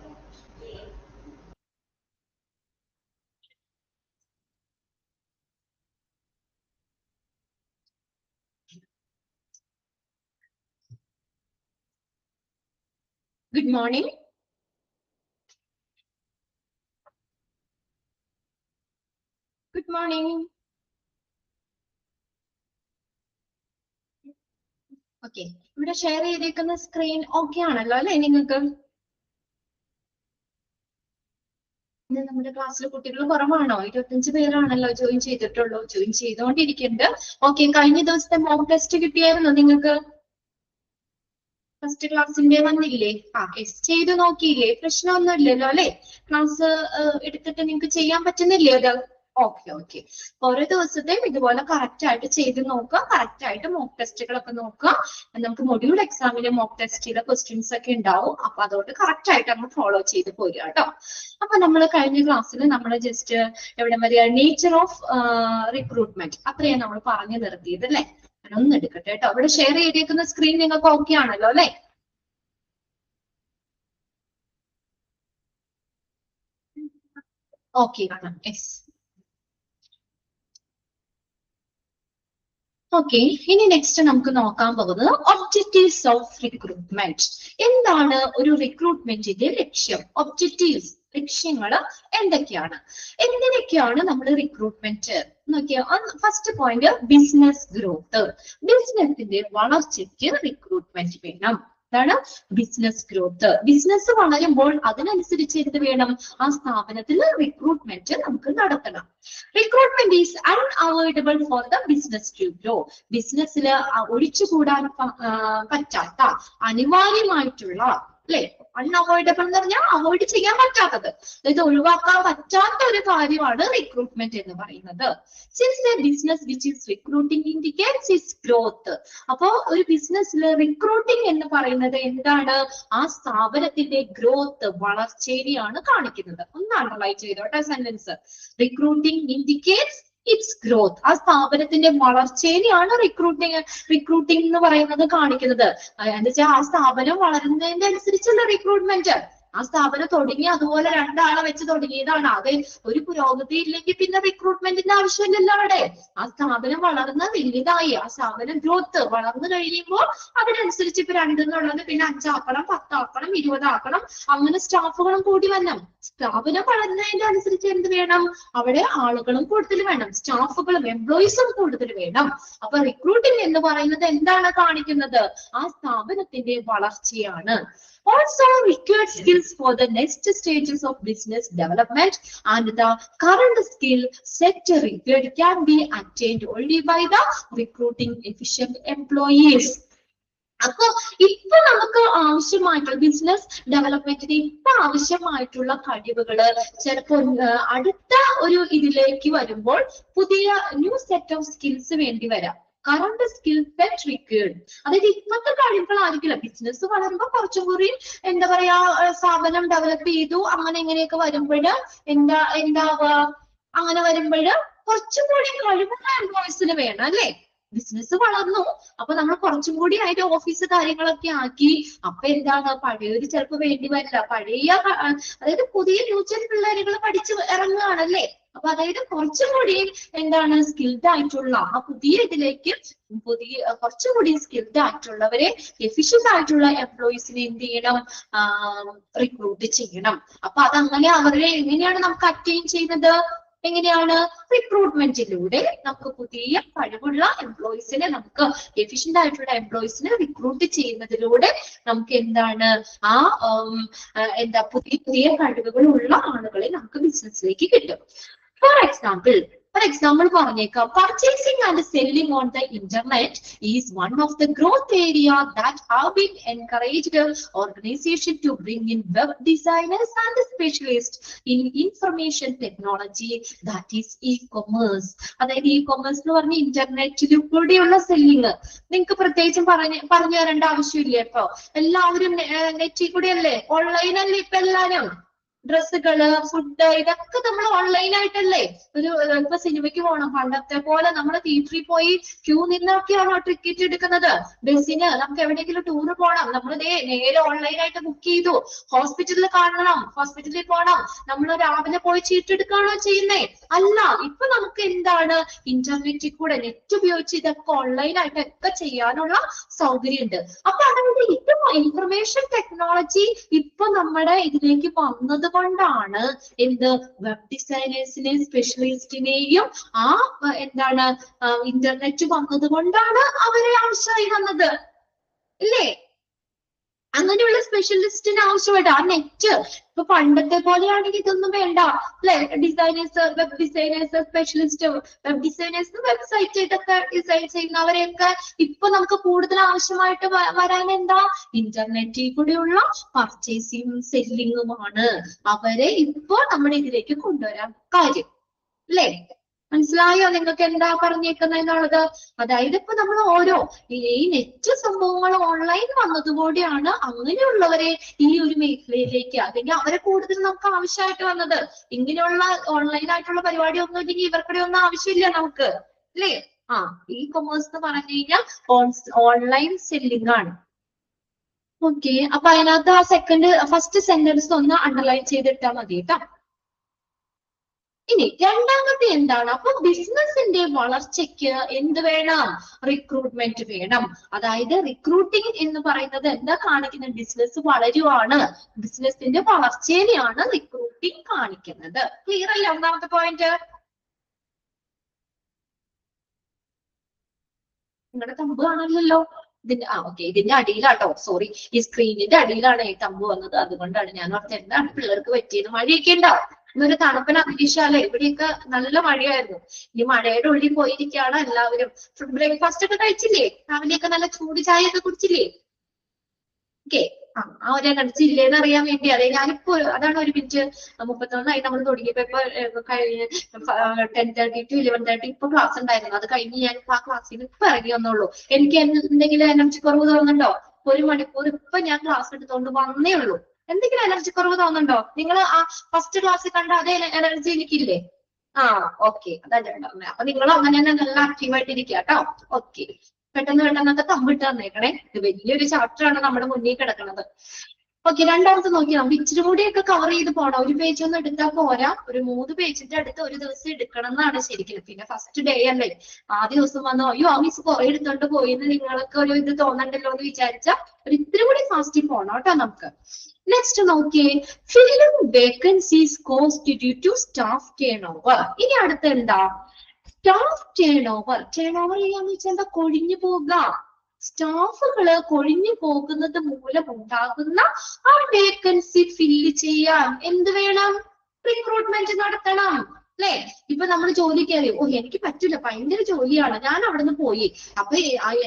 Good morning. Good morning. Okay. ഇവിടെ share ചെയ്തേക്കുന്ന screen okay ആണല്ലോ അല്ലെ നിങ്ങൾക്ക്? ഇന്ന് നമ്മുടെ ക്ലാസ്സിൽ കുട്ടികൾ കുറവാണോ? 25 പേരാണല്ലോ ജോയിൻ ചെയ്തിട്ടുള്ളൂ. ജോയിൻ ചെയ്തുകൊണ്ടിരിക്കുന്നുണ്ട്. ഓക്കെ. കഴിഞ്ഞ ദിവസത്തെ മോക്ക് ടെസ്റ്റ് കിട്ടിയായിരുന്നോ നിങ്ങൾക്ക്? ഫസ്റ്റ് ക്ലാസ്സിന്റെ വന്നില്ലേ? ചെയ്ത് നോക്കിയില്ലേ? പ്രശ്നമൊന്നും ഇല്ലല്ലോ അല്ലെ? ക്ലാസ് എടുത്തിട്ട് നിങ്ങൾക്ക് ചെയ്യാൻ പറ്റുന്നില്ലേ അത്? Okay okay. ഓരോ ദിവസത്തെയും ഇതുപോലെ കറക്റ്റ് ആയിട്ട് ചെയ്ത് നോക്കുക. കറക്റ്റ് ആയിട്ട് മോക്ക് ടെസ്റ്റുകളൊക്കെ നോക്കുക. നമുക്ക് മൊഡ്യൂൾ എക്സാമിലെ മോക്ക് ടെസ്റ്റിലെ ക്വസ്റ്റ്യൻസ് ഒക്കെ ഉണ്ടാവും. അപ്പൊ അതുകൊണ്ട് കറക്റ്റ് ആയിട്ട് നമ്മൾ ഫോളോ ചെയ്ത് പോരുക കേട്ടോ. അപ്പൊ നമ്മൾ കഴിഞ്ഞ ക്ലാസ്സിൽ നമ്മൾ ജസ്റ്റ് എവിടെ വരിക, നേച്ചർ ഓഫ് റിക്രൂട്ട്മെന്റ് അത്രയാണ് നമ്മൾ പറഞ്ഞു നിർത്തിയത് അല്ലെ? ഒന്ന് എടുക്കട്ടെ കേട്ടോ. ഇവിടെ ഷെയർ ചെയ്തേക്കുന്ന സ്ക്രീൻ നിങ്ങൾക്ക് ഓക്കെ ആണല്ലോ അല്ലെ? ഓക്കെ കാണാം. യെസ്. ഓക്കെ. ഇനി നെക്സ്റ്റ് നമുക്ക് നോക്കാൻ പോകുന്നത് ഒബ്ജക്റ്റീവ്സ് ഓഫ് റിക്രൂട്ട്മെന്റ്. എന്താണ് ഒരു റിക്രൂട്ട്മെന്റിന്റെ ലക്ഷ്യം? ഒബ്ജക്റ്റീവ്സ്, ലക്ഷ്യങ്ങൾ എന്തൊക്കെയാണ്? എന്തിനൊക്കെയാണ് നമ്മൾ റിക്രൂട്ട്മെന്റ് നോക്കിയാൽ, ഫസ്റ്റ് പോയിന്റ് ബിസിനസ് ഗ്രോത്ത്. ബിസിനസിന്റെ വളർച്ചയ്ക്ക് റിക്രൂട്ട്മെന്റ് വേണം. അതാണ് ബിസിനസ് ഗ്രോത്ത്. ബിസിനസ് വളരുമ്പോൾ അതിനനുസരിച്ച് എന്ത് വേണം? ആ സ്ഥാപനത്തിൽ റിക്രൂട്ട്മെന്റ് നമുക്ക് നടത്തണം. Recruitment is unavoidable for the business to grow. ബിസിനസ്സിൽ ഒഴിച്ചുകൂടാൻ പറ്റാത്ത, അനിവാര്യമായിട്ടുള്ള, അല്ലെ? അൺഅവോയ്ഡബിൾ എന്ന് പറഞ്ഞാൽ അവോയ്ഡ് ചെയ്യാൻ പറ്റാത്തത്, അതായത് ഒഴിവാക്കാൻ പറ്റാത്ത ഒരു കാര്യമാണ് റിക്രൂട്ട്മെന്റ് എന്ന് പറയുന്നത്. Since the business which is recruiting indicates it's growth. അപ്പോ ഒരു ബിസിനസ്സിൽ റിക്രൂട്ടിംഗ് എന്ന് പറയുന്നത് എന്താണ്? ആ സ്ഥാപനത്തിന്റെ ഗ്രോത്ത്, വളർച്ചയെയാണ് കാണിക്കുന്നത്. ഒന്ന് അണ്ടർലൈൻ ചെയ്തോട്ടെ sentence. Recruiting indicates it's growth. ആ സ്ഥാപനത്തിന്റെ വളർച്ചയെയാണ് റിക്രൂട്ടിംഗ് എന്ന് പറയുന്നത് കാണിക്കുന്നത്. എന്ന് വെച്ചാൽ ആ സ്ഥാപനം വളരുന്നതിന്റെ അനുസരിച്ചുള്ള റിക്രൂട്ട്മെന്റ്. ആ സ്ഥാപനം തുടങ്ങി അതുപോലെ രണ്ടാളെ വെച്ച് തുടങ്ങിയതാണ്. അത് ഒരു പുരോഗതി ഇല്ലെങ്കിൽ പിന്നെ റിക്രൂട്ട്മെന്റിന്റെ ആവശ്യമില്ലല്ലോ അവിടെ. ആ സ്ഥാപനം വളർന്ന് വലുതായി, ആ സ്ഥാപനം ഗ്രോത്ത് വളർന്നു കഴിയുമ്പോൾ അതിനനുസരിച്ച് ഇപ്പൊ 2 എന്നുള്ളത് പിന്നെ 5 ആക്കണം, 10 ആക്കണം, 20 ആക്കണം, അങ്ങനെ സ്റ്റാഫുകളും കൂടി വരണം. സ്ഥാപനം വളരുന്നതിന്റെ അനുസരിച്ച് എന്ത് വേണം? അവിടെ ആളുകളും കൂടുതൽ വേണം, സ്റ്റാഫുകളും എംപ്ലോയീസും കൂടുതൽ വേണം. അപ്പൊ റിക്രൂട്ടിംഗ് എന്ന് പറയുന്നത് എന്താണ് കാണിക്കുന്നത്? ആ സ്ഥാപനത്തിന്റെ വളർച്ചയാണ്. Also required skills for the next stages of business development, and the current skill set required can be attained only by the recruiting efficient employees. അപ്പൊ ഇപ്പൊ നമുക്ക് ആവശ്യമായിട്ടുള്ള ബിസിനസ് ഡെവലപ്മെന്റിന് ഇപ്പൊ ആവശ്യമായിട്ടുള്ള കഴിവുകള് ചിലപ്പോൾ അടുത്ത ഒരു ഇതിലേക്ക് വരുമ്പോൾ പുതിയ ന്യൂ സെറ്റ് ഓഫ് സ്കിൽസ് വേണ്ടി വരാം. കറണ്ട് സ്കിൽ സെറ്റ് റിക്വയർഡ്, അതായത് ഇപ്പോഴത്തെ കഴിവുകളായിരിക്കില്ല. ബിസിനസ് വളരുമ്പോൾ കുറച്ചും കൂടി എന്താ പറയാ, സ്ഥാപനം ഡെവലപ്പ് ചെയ്തു അങ്ങനെ ഇങ്ങനെയൊക്കെ വരുമ്പോൾ എന്താവുക, അങ്ങനെ വരുമ്പോൾ കുറച്ചും കൂടി കഴിവുള്ള എംപ്ലോയീസിന് വേണം അല്ലെ? ബിസിനസ് വളർന്നു, അപ്പൊ നമ്മൾ കുറച്ചും കൂടി അതിന്റെ ഓഫീസ് കാര്യങ്ങളൊക്കെ ആക്കി. അപ്പൊ എന്താണ്, പഴയൊരു ചിലപ്പോൾ വേണ്ടി വരില്ല. പഴയ അതായത് പുതിയ ഫ്യൂച്ചർ പിള്ളേരുകൾ പഠിച്ച് ഇറങ്ങുകയാണല്ലേ. അപ്പൊ അതായത് കുറച്ചും കൂടി എന്താണ്, സ്കിൽഡ് ആയിട്ടുള്ള ആ പുതിയ ഇതിലേക്ക് കുറച്ചുകൂടി സ്കിൽഡ് ആയിട്ടുള്ളവരെ, എഫിഷ്യന്റ് ആയിട്ടുള്ള എംപ്ലോയീസിനെ എന്ത് ചെയ്യണം? റിക്രൂട്ട് ചെയ്യണം. അപ്പൊ അതങ്ങനെ അവരെ എങ്ങനെയാണ് നമുക്ക് അറ്റൈൻ ചെയ്യുന്നത്? എങ്ങനെയാണ്? റിക്രൂട്ട്മെന്റിലൂടെ നമുക്ക് പുതിയ കഴിവുള്ള എംപ്ലോയീസിനെ, നമുക്ക് എഫിഷ്യന്റ് ആയിട്ടുള്ള എംപ്ലോയീസിനെ റിക്രൂട്ട് ചെയ്യുന്നതിലൂടെ നമുക്ക് എന്താണ്, ആ പുതിയ പുതിയ കഴിവുകളുള്ള ആളുകളെ നമുക്ക് ബിസിനസ്സിലേക്ക് കിട്ടും. ഫോർ എക്സാമ്പിൾ പറഞ്ഞേക്കാം, purchasing and selling on the internet is one of the growth area that have been encouraged organization to bring in web designers and specialist in information technology, that is e-commerce. അതായത് e-commerce എന്ന് പറഞ്ഞ ഇന്റർനെറ്റിലൂടെയുള്ള selling. നിങ്ങൾക്ക് പ്രത്യേകിച്ചും പറഞ്ഞു തരേണ്ട ആവശ്യമില്ല. ഇപ്പൊ എല്ലാവരും നെറ്റിൽ കൂടെ അല്ലേ, ഓൺലൈൻ അല്ലേ ഇപ്പൊ എല്ലാരും. ഡ്രസ്സുകള്, ഫുഡ്, ഇതൊക്കെ നമ്മൾ ഓൺലൈനായിട്ടല്ലേ. ഇപ്പൊ സിനിമയ്ക്ക് പോകണം, പണ്ടത്തെ പോലെ നമ്മൾ തിയേറ്ററിൽ പോയി ക്യൂ നിന്നൊക്കെയാണോ ടിക്കറ്റ് എടുക്കുന്നത്? ബസ്സിന് നമുക്ക് എവിടെയെങ്കിലും ടൂറ് പോകണം, നമ്മൾ നേരെ ഓൺലൈനായിട്ട് ബുക്ക് ചെയ്തു. ഹോസ്പിറ്റലിൽ കാണണം, ഹോസ്പിറ്റലിൽ പോകണം, നമ്മൾ രാവിലെ പോയി ചീട്ടെടുക്കുകയാണോ ചെയ്യുന്നേ? അല്ല. ഇപ്പൊ നമുക്ക് എന്താണ്, ഇന്റർനെറ്റിൽ കൂടെ നെറ്റ് ഉപയോഗിച്ച് ഇതൊക്കെ ഓൺലൈനായിട്ടൊക്കെ ചെയ്യാനുള്ള സൗകര്യമുണ്ട്. അപ്പൊ അതായത് ഇപ്പൊ ഇൻഫർമേഷൻ ടെക്നോളജി ഇപ്പൊ നമ്മുടെ ഇതിലേക്ക് വന്നത് കൊണ്ടാണ് എന്ത്, വെബ് ഡിസൈനേഴ്സിനെയും സ്പെഷ്യലിസ്റ്റിനെയും ആ എന്താണ് ഇന്റർനെറ്റ് വന്നത് കൊണ്ടാണ് അവരെ ആവശ്യമായി വന്നത്, ഇല്ലേ? അങ്ങനെയുള്ള സ്പെഷ്യലിസ്റ്റിന് ആവശ്യമായിട്ട് ആ നെറ്റ്. ഇപ്പൊ പണ്ടത്തെ പോലെയാണെങ്കിൽ ഇതൊന്നും വേണ്ട, അല്ലെ? Designers, web designers, specialist, web designers, website ഇതൊക്കെ ഡിസൈൻ ചെയ്യുന്നവരെയൊക്കെ ഇപ്പൊ നമുക്ക് കൂടുതൽ ആവശ്യമായിട്ട് വരാൻ എന്താ, ഇന്റർനെറ്റിൽ കൂടെയുള്ള പർച്ചേസിങ്ങും സെല്ലിങ്ങുമാണ് അവരെ ഇപ്പൊ നമ്മുടെ ഇതിലേക്ക് കൊണ്ടുവരാൻ കാര്യം, അല്ലേ? മനസ്സിലായോ നിങ്ങൾക്ക് എന്താ പറഞ്ഞേക്കുന്നത് എന്നുള്ളത്? അതായത് ഇപ്പൊ നമ്മൾ ഓരോ ഈ നെറ്റ് സംഭവങ്ങൾ ഓൺലൈൻ വന്നതുകൂടിയാണ് അങ്ങനെയുള്ളവരെ ഈ ഒരു മേഖലയിലേക്ക്, അല്ലെങ്കിൽ അവരെ കൂടുതൽ നമുക്ക് ആവശ്യമായിട്ട് വന്നത്. ഇങ്ങനെയുള്ള ഓൺലൈൻ ആയിട്ടുള്ള പരിപാടി ഒന്നും ഇല്ലെങ്കിൽ ഇവർക്കിടെ ഒന്നും ആവശ്യമില്ല നമുക്ക്, അല്ലേ? ഇ കൊമേഴ്സ് എന്ന് പറഞ്ഞു കഴിഞ്ഞാൽ ഓൺലൈൻ സെല്ലിംഗ് ആണ്. ഓക്കെ, അപ്പൊ അതിനകത്ത് ആ ഫസ്റ്റ് സെന്റൻസ് ഒന്ന് അണ്ടർലൈൻ ചെയ്തിട്ടാൽ മതി കേട്ടോ. ഇനി രണ്ടാമത്തെ എന്താണ്, അപ്പൊ ബിസിനസിന്റെ വളർച്ചയ്ക്ക് എന്ത് വേണം, റിക്രൂട്ട്മെന്റ് വേണം. അതായത് റിക്രൂട്ടിംഗ് എന്ന് പറയുന്നത് എന്താ കാണിക്കുന്നത്, ബിസിനസ് വളരുവാണ്, ബിസിനസിന്റെ വളർച്ചയെയാണ് റിക്രൂട്ടിംഗ് കാണിക്കുന്നത്. ക്ലിയർ അല്ലേ ഒന്നാമത്തെ പോയിന്റ്? നിങ്ങളുടെ തമ്പ് കാണാനില്ലല്ലോ ഇതിന്റെ. ഓക്കെ, ഇതിന്റെ അടിയിലാട്ടോ, സോറി, ഈ സ്ക്രീനിന്റെ അടിയിലാണ് ഈ തമ്പ് വന്നത്, അതുകൊണ്ടാണ് ഞാൻ ഓർത്ത് എന്താണ് പിള്ളേർക്ക് പറ്റിയത്. മഴയൊക്കെ ഉണ്ടാവും, ഇന്നൊരു തണുപ്പൻ അന്തരീക്ഷമല്ലേ, ഇവിടെയൊക്കെ നല്ല മഴയായിരുന്നു. ഈ മഴയുടെ ഉള്ളിൽ പോയിരിക്കുകയാണ് എല്ലാവരും. ബ്രേക്ക്ഫാസ്റ്റ് ഒക്കെ കഴിച്ചില്ലേ? രാവിലെയൊക്കെ നല്ല ചൂട് ചായ ഒക്കെ കുടിച്ചില്ലേ? ഓക്കെ, ആ ഒരു എനർജി ഇല്ലേന്ന് അറിയാൻ വേണ്ടി, അതെ ഞാനിപ്പോ അതാണ് 1:31 നമ്മൾ തുടങ്ങിയപ്പോ കഴിഞ്ഞ് 10:30 to 11:30 ഇപ്പൊ ക്ലാസ് ഉണ്ടായിരുന്നു. അത് കഴിഞ്ഞ് ഞാൻ ആ ക്ലാസ്സിൽ ഇപ്പൊ ഇറങ്ങി വന്നുള്ളൂ. എനിക്ക് എന്തെങ്കിലും എനർജി കുറവ് തോന്നുന്നുണ്ടോ? 1 മണിക്കൂർ ഇപ്പൊ ഞാൻ ക്ലാസ് എടുത്തുകൊണ്ട് വന്നേ ഉള്ളൂ. എന്തെങ്കിലും എനർജി കുറവ് തോന്നുന്നുണ്ടോ? നിങ്ങൾ ആ ഫസ്റ്റ് ക്ലാസ്സിൽ കണ്ട അതേ എനർജി എനിക്കില്ലേ? ഓക്കെ, അതാണ് പറഞ്ഞത്. അപ്പൊ നിങ്ങൾ അങ്ങനെ തന്നെ നല്ല ആക്റ്റീവായിട്ട് ഇരിക്കുക കേട്ടോ. ഓക്കെ, പെട്ടെന്നൊക്കെ തമ്മിട്ട് തന്നേക്കണേ. ഇത് വലിയൊരു ചാപ്റ്റർ ആണ് നമ്മുടെ മുന്നിൽ കിടക്കുന്നത്. ഓക്കെ, രണ്ടാമത്തെ നോക്കി നമുക്ക് ഇച്ചിരി കൂടിയൊക്കെ കവർ ചെയ്ത് പോണം. ഒരു പേജ് ഒന്നും എടുത്താൽ പോരാ, ഒരു 3 പേജിന്റെ അടുത്ത് ഒരു ദിവസം എടുക്കണം എന്നാണ് ശരിക്കും. പിന്നെ ഫസ്റ്റ് ഡേ അല്ലേ, ആദ്യ ദിവസം വന്നോ അയ്യോ ആ മിസ് കുറെ എടുത്തോണ്ട് പോയിന്ന് നിങ്ങൾക്ക് ഒരു ഇത് തോന്നണ്ടല്ലോ എന്ന് വിചാരിച്ച ഒരു ഇത്തിരി കൂടി ഫാസ്റ്റിൽ പോണം കേട്ടോ നമുക്ക്. നെക്സ്റ്റ് നോക്കിയേ, filling vacancies cost due to staff turnover. ഇനി അടുത്ത എന്താ, staff turnover. Turnover ചെയ്യാന്ന് വെച്ചാൽ എന്താ, കൊഴിഞ്ഞു പോകുക. സ്റ്റാഫുകള് കൊഴിഞ്ഞു പോകുന്നത് മൂലം ഉണ്ടാകുന്ന ആ വേക്കൻസി ഫില്ല് ചെയ്യാൻ എന്ത് വേണം, റിക്രൂട്ട്മെന്റ് നടത്തണം, അല്ലെ? ഇപ്പൊ നമ്മൾ ജോലി കയറി, എനിക്ക് പറ്റില്ല, ഭയങ്കര ജോലിയാണ്, ഞാൻ അവിടെ നിന്ന് പോയി, അപ്പൊ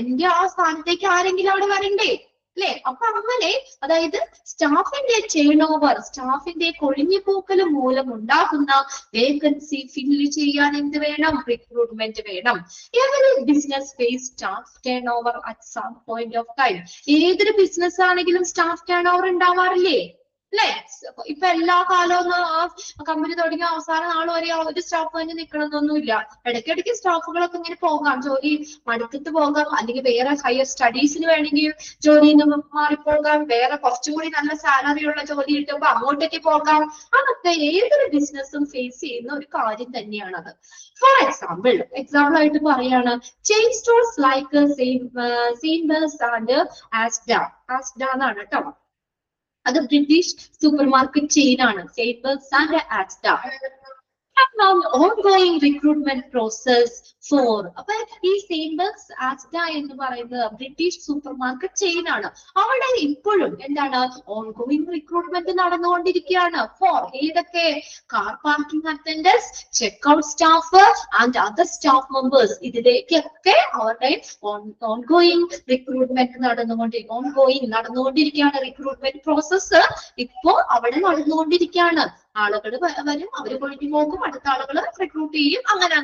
എന്റെ ആ സ്ഥാനത്തേക്ക് ആരെങ്കിലും അവിടെ വരണ്ടേ, അല്ലെ? അപ്പൊ അങ്ങനെ അതായത് സ്റ്റാഫിന്റെ ടേൺ ഓവർ, സ്റ്റാഫിന്റെ കൊഴിഞ്ഞുപോക്കൽ മൂലം ഉണ്ടാകുന്ന വേക്കൻസി ഫില്ല് ചെയ്യാൻ എന്ത് വേണം, റിക്രൂട്ട്മെന്റ് വേണം. Every business face staff turnover at some point of time. ഏതൊരു ബിസിനസ് ആണെങ്കിലും സ്റ്റാഫ് ടേൺ ഓവർ ഉണ്ടാവാറില്ലേ, അല്ലെ? ഇപ്പൊ എല്ലാ കാലവും ആ കമ്പനി തുടങ്ങിയ അവസാന നാൾ വരെ ആ ഒരു സ്റ്റാഫ് തന്നെ നിൽക്കണമെന്നൊന്നുമില്ല. ഇടയ്ക്കിടയ്ക്ക് സ്റ്റാഫുകളൊക്കെ ഇങ്ങനെ പോകാം, ജോലി മടുത്തിട്ട് പോകാം, അല്ലെങ്കിൽ വേറെ ഹയർ സ്റ്റഡീസിന് വേണമെങ്കിൽ ജോലിയിൽ നിന്ന് മാറിപ്പോകാം, വേറെ കുറച്ചും കൂടി നല്ല സാലറി ഉള്ള ജോലി കിട്ടുമ്പോൾ അങ്ങോട്ടേക്ക് പോകാം. അതൊക്കെ ഏതൊരു ബിസിനസ്സും ഫേസ് ചെയ്യുന്ന ഒരു കാര്യം തന്നെയാണത്. ഫോർ എക്സാമ്പിൾ ആയിട്ട് പറയാണ്, chain stores like Sainsbury's and Asda എന്നാണ് കേട്ടോ. അത് ബ്രിട്ടീഷ് സൂപ്പർ മാർക്കറ്റ് ചെയിൻ ആണ്, Sainsbury's and Asda. Ongoing recruitment process for. അപ്പൊ ഈ സെയിൻബേഴ്സ് ആസ്ഡ എന്ന് പറയുന്നത് ബ്രിട്ടീഷ് സൂപ്പർ മാർക്കറ്റ് ചെയിൻ ആണ്. അവിടെ ഇപ്പോഴും എന്താണ്, ഓൺഗോയിങ് റിക്രൂട്ട്മെന്റ് നടന്നുകൊണ്ടിരിക്കുകയാണ്. ഫോർ ഏതൊക്കെ, car parking attendants, checkout staff and other staff members. ഇതിലേക്കൊക്കെ അവരുടെ ഓൺഗോയിങ് റിക്രൂട്ട്മെന്റ് നടന്നുകൊണ്ടിരിക്കുകയാണ്. റിക്രൂട്ട്മെന്റ് പ്രോസസ്സ് ഇപ്പോ അവിടെ നടന്നുകൊണ്ടിരിക്കുകയാണ്. ആളുകൾ വരും, അവർ കൊഴിഞ്ഞു പോകും, അടുത്ത ആളുകൾ റിക്രൂട്ട് ചെയ്യും, അങ്ങനെ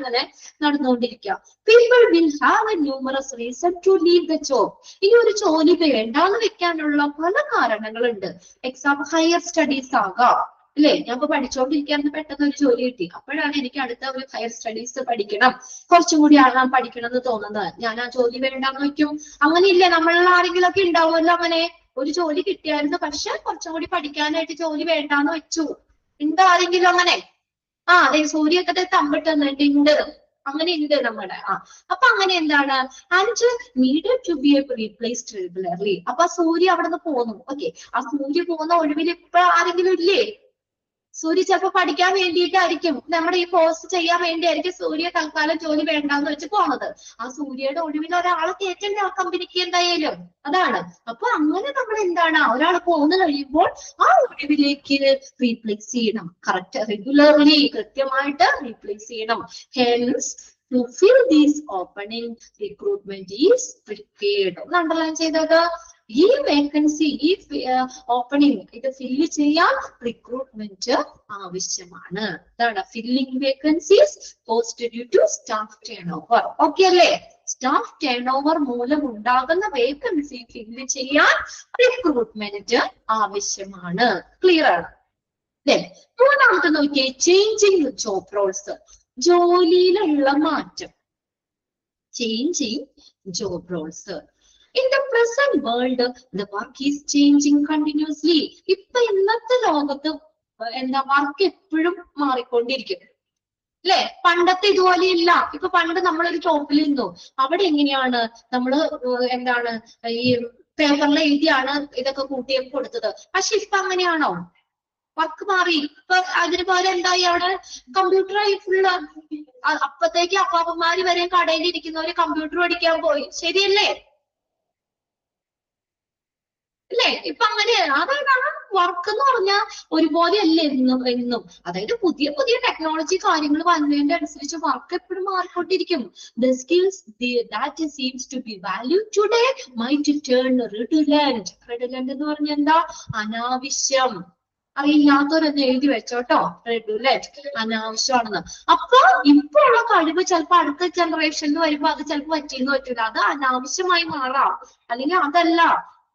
നടന്നുകൊണ്ടിരിക്കുക. People will have a numerous reason to leave the job. ഇനി ഒരു ജോലി വേണ്ടാന്ന് വെക്കാനുള്ള പല കാരണങ്ങളുണ്ട്. എക്സാമ്പിൾ ഹയർ സ്റ്റഡീസ് ആകാം, അല്ലേ? ഞാൻ ഇപ്പൊ പഠിച്ചുകൊണ്ടിരിക്കുകയാണെന്ന് പെട്ടെന്ന് ഒരു ജോലി കിട്ടി. അപ്പോഴാണ് എനിക്ക് അടുത്ത ഒരു ഹയർ സ്റ്റഡീസ് പഠിക്കണം, കുറച്ചും കൂടി ആകാൻ പഠിക്കണം എന്ന് തോന്നുന്നത്. ഞാൻ ആ ജോലി വേണ്ടാന്ന് വെക്കും. അങ്ങനെയില്ലേ, നമ്മളിൽ ആരെങ്കിലും ഒക്കെ ഉണ്ടാവുമല്ലോ അങ്ങനെ. ഒരു ജോലി കിട്ടിയായിരുന്നു, പക്ഷെ കുറച്ചും കൂടി പഠിക്കാനായിട്ട് ജോലി വേണ്ടാന്ന് വെച്ചു. ഉണ്ടോ ആരെങ്കിലും അങ്ങനെ? അതെ, സൂര്യൊക്കെ തമ്പിട്ടുന്നുണ്ട്, ഉണ്ട്, അങ്ങനെ ഉണ്ട് നമ്മുടെ. അപ്പൊ അങ്ങനെ എന്താണ്, and needed to be replaced regularly. അപ്പൊ സൂര്യ അവിടെ നിന്ന് പോന്നു. ഓക്കെ, ആ സൂര്യ പോകുന്ന ഒഴിവിൽ ഇപ്പൊ ആരെങ്കിലും ഇല്ലേ? സൂര്യ ചിലപ്പോ പഠിക്കാൻ വേണ്ടിയിട്ടായിരിക്കും, നമ്മുടെ ഈ കോഴ്സ് ചെയ്യാൻ വേണ്ടിയായിരിക്കും സൂര്യ തൽക്കാലം ജോലി വേണ്ടാന്ന് വെച്ച് പോണത്. ആ സൂര്യയുടെ ഒഴിവിൽ ഒരാളെ കയറ്റണ്ടേ ആ കമ്പനിക്ക് എന്തായാലും. അതാണ്. അപ്പൊ അങ്ങനെ നമ്മൾ എന്താണ്, ഒരാൾ പോന്നു കഴിയുമ്പോൾ ആ ഒഴിവിലേക്ക് റീപ്ലേസ് ചെയ്യണം. കറക്റ്റ്, റെഗുലർലി, കൃത്യമായിട്ട് റീപ്ലേസ് ചെയ്യണം. Hence to fill this opening, recruitment is prepared. ഒന്ന് അണ്ടർലൈൻ ചെയ്തത്. ഈ വേക്കൻസി, ഈ ഓപ്പണിംഗ് ഇത് ഫില്ല് ചെയ്യാൻ റിക്രൂട്ട്മെന്റ് ആവശ്യമാണ്. അതാണ് filling vacancies post due to staff turnover. Okay അല്ലേ? സ്റ്റാഫ് ടേൺ ഓവർ മൂലം ഉണ്ടാകുന്ന വേക്കൻസി ഫില്ല് ചെയ്യാൻ റിക്രൂട്ട്മെന്റ് ആവശ്യമാണ്. ക്ലിയർ ആണ്? മൂന്നാമത്തെ നോക്കിയേ, ചേഞ്ചിങ് ജോബ് റോൾസ്. ജോലിയിലുള്ള മാറ്റം, changing job roles. In the present world, the work is changing continuously. ഇപ്പൊ ഇന്നത്തെ ലോകത്ത് എന്താ, വർക്ക് എപ്പോഴും മാറിക്കൊണ്ടിരിക്കും, അല്ലെ? പണ്ടത്തെ ഇതുപോലെ ഇല്ല. ഇപ്പൊ പണ്ട് നമ്മളൊരു ഷോപ്പിൽ നിന്നു, അവിടെ എങ്ങനെയാണ് നമ്മള് എന്താണ് ഈ പേപ്പറിൽ എഴുതിയാണ് ഇതൊക്കെ കൂട്ടിയൊക്കെ കൊടുത്തത്. പക്ഷെ ഇപ്പൊ അങ്ങനെയാണോ? വർക്ക് മാറി. ഇപ്പൊ അതിന് പോലെ എന്തായി, അവിടെ കമ്പ്യൂട്ടറായി ഫുള്ള്. അപ്പത്തേക്ക് അപ്പാപ്പന്മാര് വരെ കടയിൽ ഇരിക്കുന്നവര് കമ്പ്യൂട്ടർ പഠിക്കാൻ പോയി. ശരിയല്ലേ? അല്ലേ? ഇപ്പൊ അങ്ങനെ. അതാണ് വർക്ക് എന്ന് പറഞ്ഞാൽ ഒരുപോലെ അല്ലേ എന്നും. അതായത് പുതിയ പുതിയ ടെക്നോളജി കാര്യങ്ങൾ വരുന്നതിന്റെ അനുസരിച്ച് വർക്ക് എപ്പോഴും മാറിക്കൊണ്ടിരിക്കും. The skills that seems to be valued today might turn redundant. Redundant എന്ന് പറഞ്ഞാൽ എന്താ? അനാവശ്യം. അറിയില്ലാത്തവരൊന്ന് എഴുതി വെച്ചോട്ടോ, redundant, അനാവശ്യമാണെന്ന്. അപ്പൊ ഇപ്പൊ ഉള്ള കഴിവ് ചിലപ്പോ അടുത്ത ജനറേഷനിൽ വരുമ്പോ അത് ചിലപ്പോ പറ്റിയെന്ന് പറ്റില്ല, അത് അനാവശ്യമായി മാറാം. അല്ലെങ്കിൽ അതല്ല,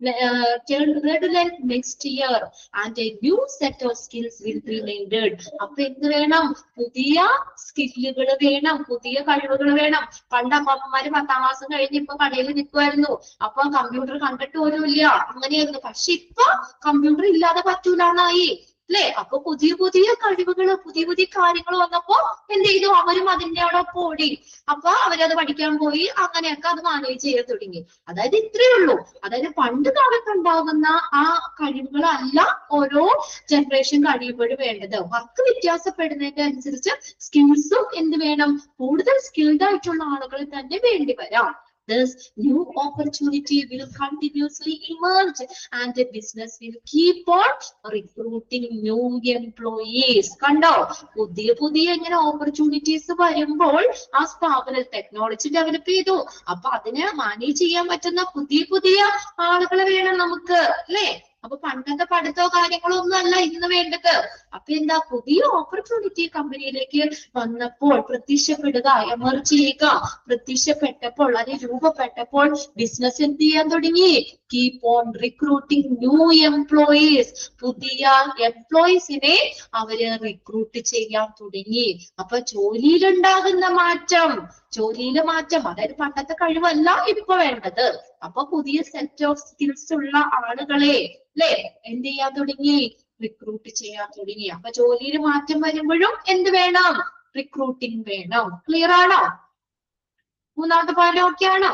redundant next year and a new set of skills will be needed. അപ്പൊ എന്ത് വേണം? പുതിയ സ്കില്ലുകൾ വേണം, പുതിയ കഴിവുകൾ വേണം. പണ്ട് അമ്മമാര് 10ാം ക്ലാസ് കഴിഞ്ഞ് ഇപ്പൊ കടയിൽ നിൽക്കുമായിരുന്നു. അപ്പൊ കമ്പ്യൂട്ടർ കണ്ടിട്ട് പോലും ഇല്ല, അങ്ങനെയായിരുന്നു. പക്ഷെ ഇപ്പൊ കമ്പ്യൂട്ടർ ഇല്ലാതെ പറ്റൂലെന്നായി, അല്ലെ? അപ്പൊ പുതിയ പുതിയ കഴിവുകൾ, പുതിയ പുതിയ കാര്യങ്ങൾ വന്നപ്പോ എന്ത് ചെയ്തു? അവരും അതിന്റെ അവിടെ ഓടി. അപ്പൊ അവരത് പഠിക്കാൻ പോയി, അങ്ങനെയൊക്കെ അത് മാനേജ് ചെയ്യാൻ തുടങ്ങി. അതായത് ഇത്രയേ ഉള്ളൂ. അതായത് പണ്ട് കാലത്ത് ഉണ്ടാകുന്ന ആ കഴിവുകളല്ല ഓരോ ജനറേഷൻ കഴിയുമ്പോഴും വേണ്ടത്. വർക്ക് വ്യത്യാസപ്പെടുന്നതിന്റെ അനുസരിച്ച് സ്കിൽസും എന്ത് വേണം? കൂടുതൽ സ്കിൽഡ് ആയിട്ടുള്ള ആളുകൾ തന്നെ വേണ്ടി വരാം. This new opportunity will continuously emerge and the business will keep on recruiting new employees. കണ്ടോ? പുതിയ പുതിയ ഇങ്ങനെ ഓപ്പർച്യൂണിറ്റീസ് വരുമ്പോൾ ആ സ്ഥാപനം ടെക്നോളജി ഡെവലപ്പ് ചെയ്തു. അപ്പൊ അതിനെ മാനേജ് ചെയ്യാൻ പറ്റുന്ന പുതിയ പുതിയ ആളുകളെ വേണം നമുക്ക്, അല്ലേ? അപ്പൊ പണ്ടത്തെ പഠിത്തോ കാര്യങ്ങളോ ഒന്നും അല്ല ഇന്ന് വേണ്ടത്. അപ്പൊ എന്താ? പുതിയ ഓപ്പർച്യൂണിറ്റി കമ്പനിയിലേക്ക് വന്നപ്പോൾ പ്രത്യക്ഷപ്പെടുക, എമർജ് ചെയ്യുക. പ്രത്യക്ഷപ്പെട്ടപ്പോൾ, അത് രൂപപ്പെട്ടപ്പോൾ ബിസിനസ് എന്ത് ചെയ്യാൻ തുടങ്ങി? Keep on recruiting new employees. പുതിയ എംപ്ലോയീസിനെ അവര് റിക്രൂട്ട് ചെയ്യാൻ തുടങ്ങി. അപ്പൊ ജോലിയിലുണ്ടാകുന്ന മാറ്റം, ജോലിയിലെ മാറ്റം, അതായത് പണ്ടത്തെ കഴിവല്ല ഇപ്പൊ വേണ്ടത്. അപ്പൊ പുതിയ സെറ്റ് ഓഫ് സ്കിൽസ് ഉള്ള ആളുകളെ, അല്ലെ, എന്ത് ചെയ്യാൻ തുടങ്ങി? റിക്രൂട്ട് ചെയ്യാൻ തുടങ്ങി. അപ്പൊ ജോലിയിൽ മാറ്റം വരുമ്പോഴും എന്ത് വേണം? റിക്രൂട്ടിംഗ് വേണം. ക്ലിയർ ആണോ? മൂന്നാമത്തെ പോയിന്റ് ഓക്കെ ആണോ?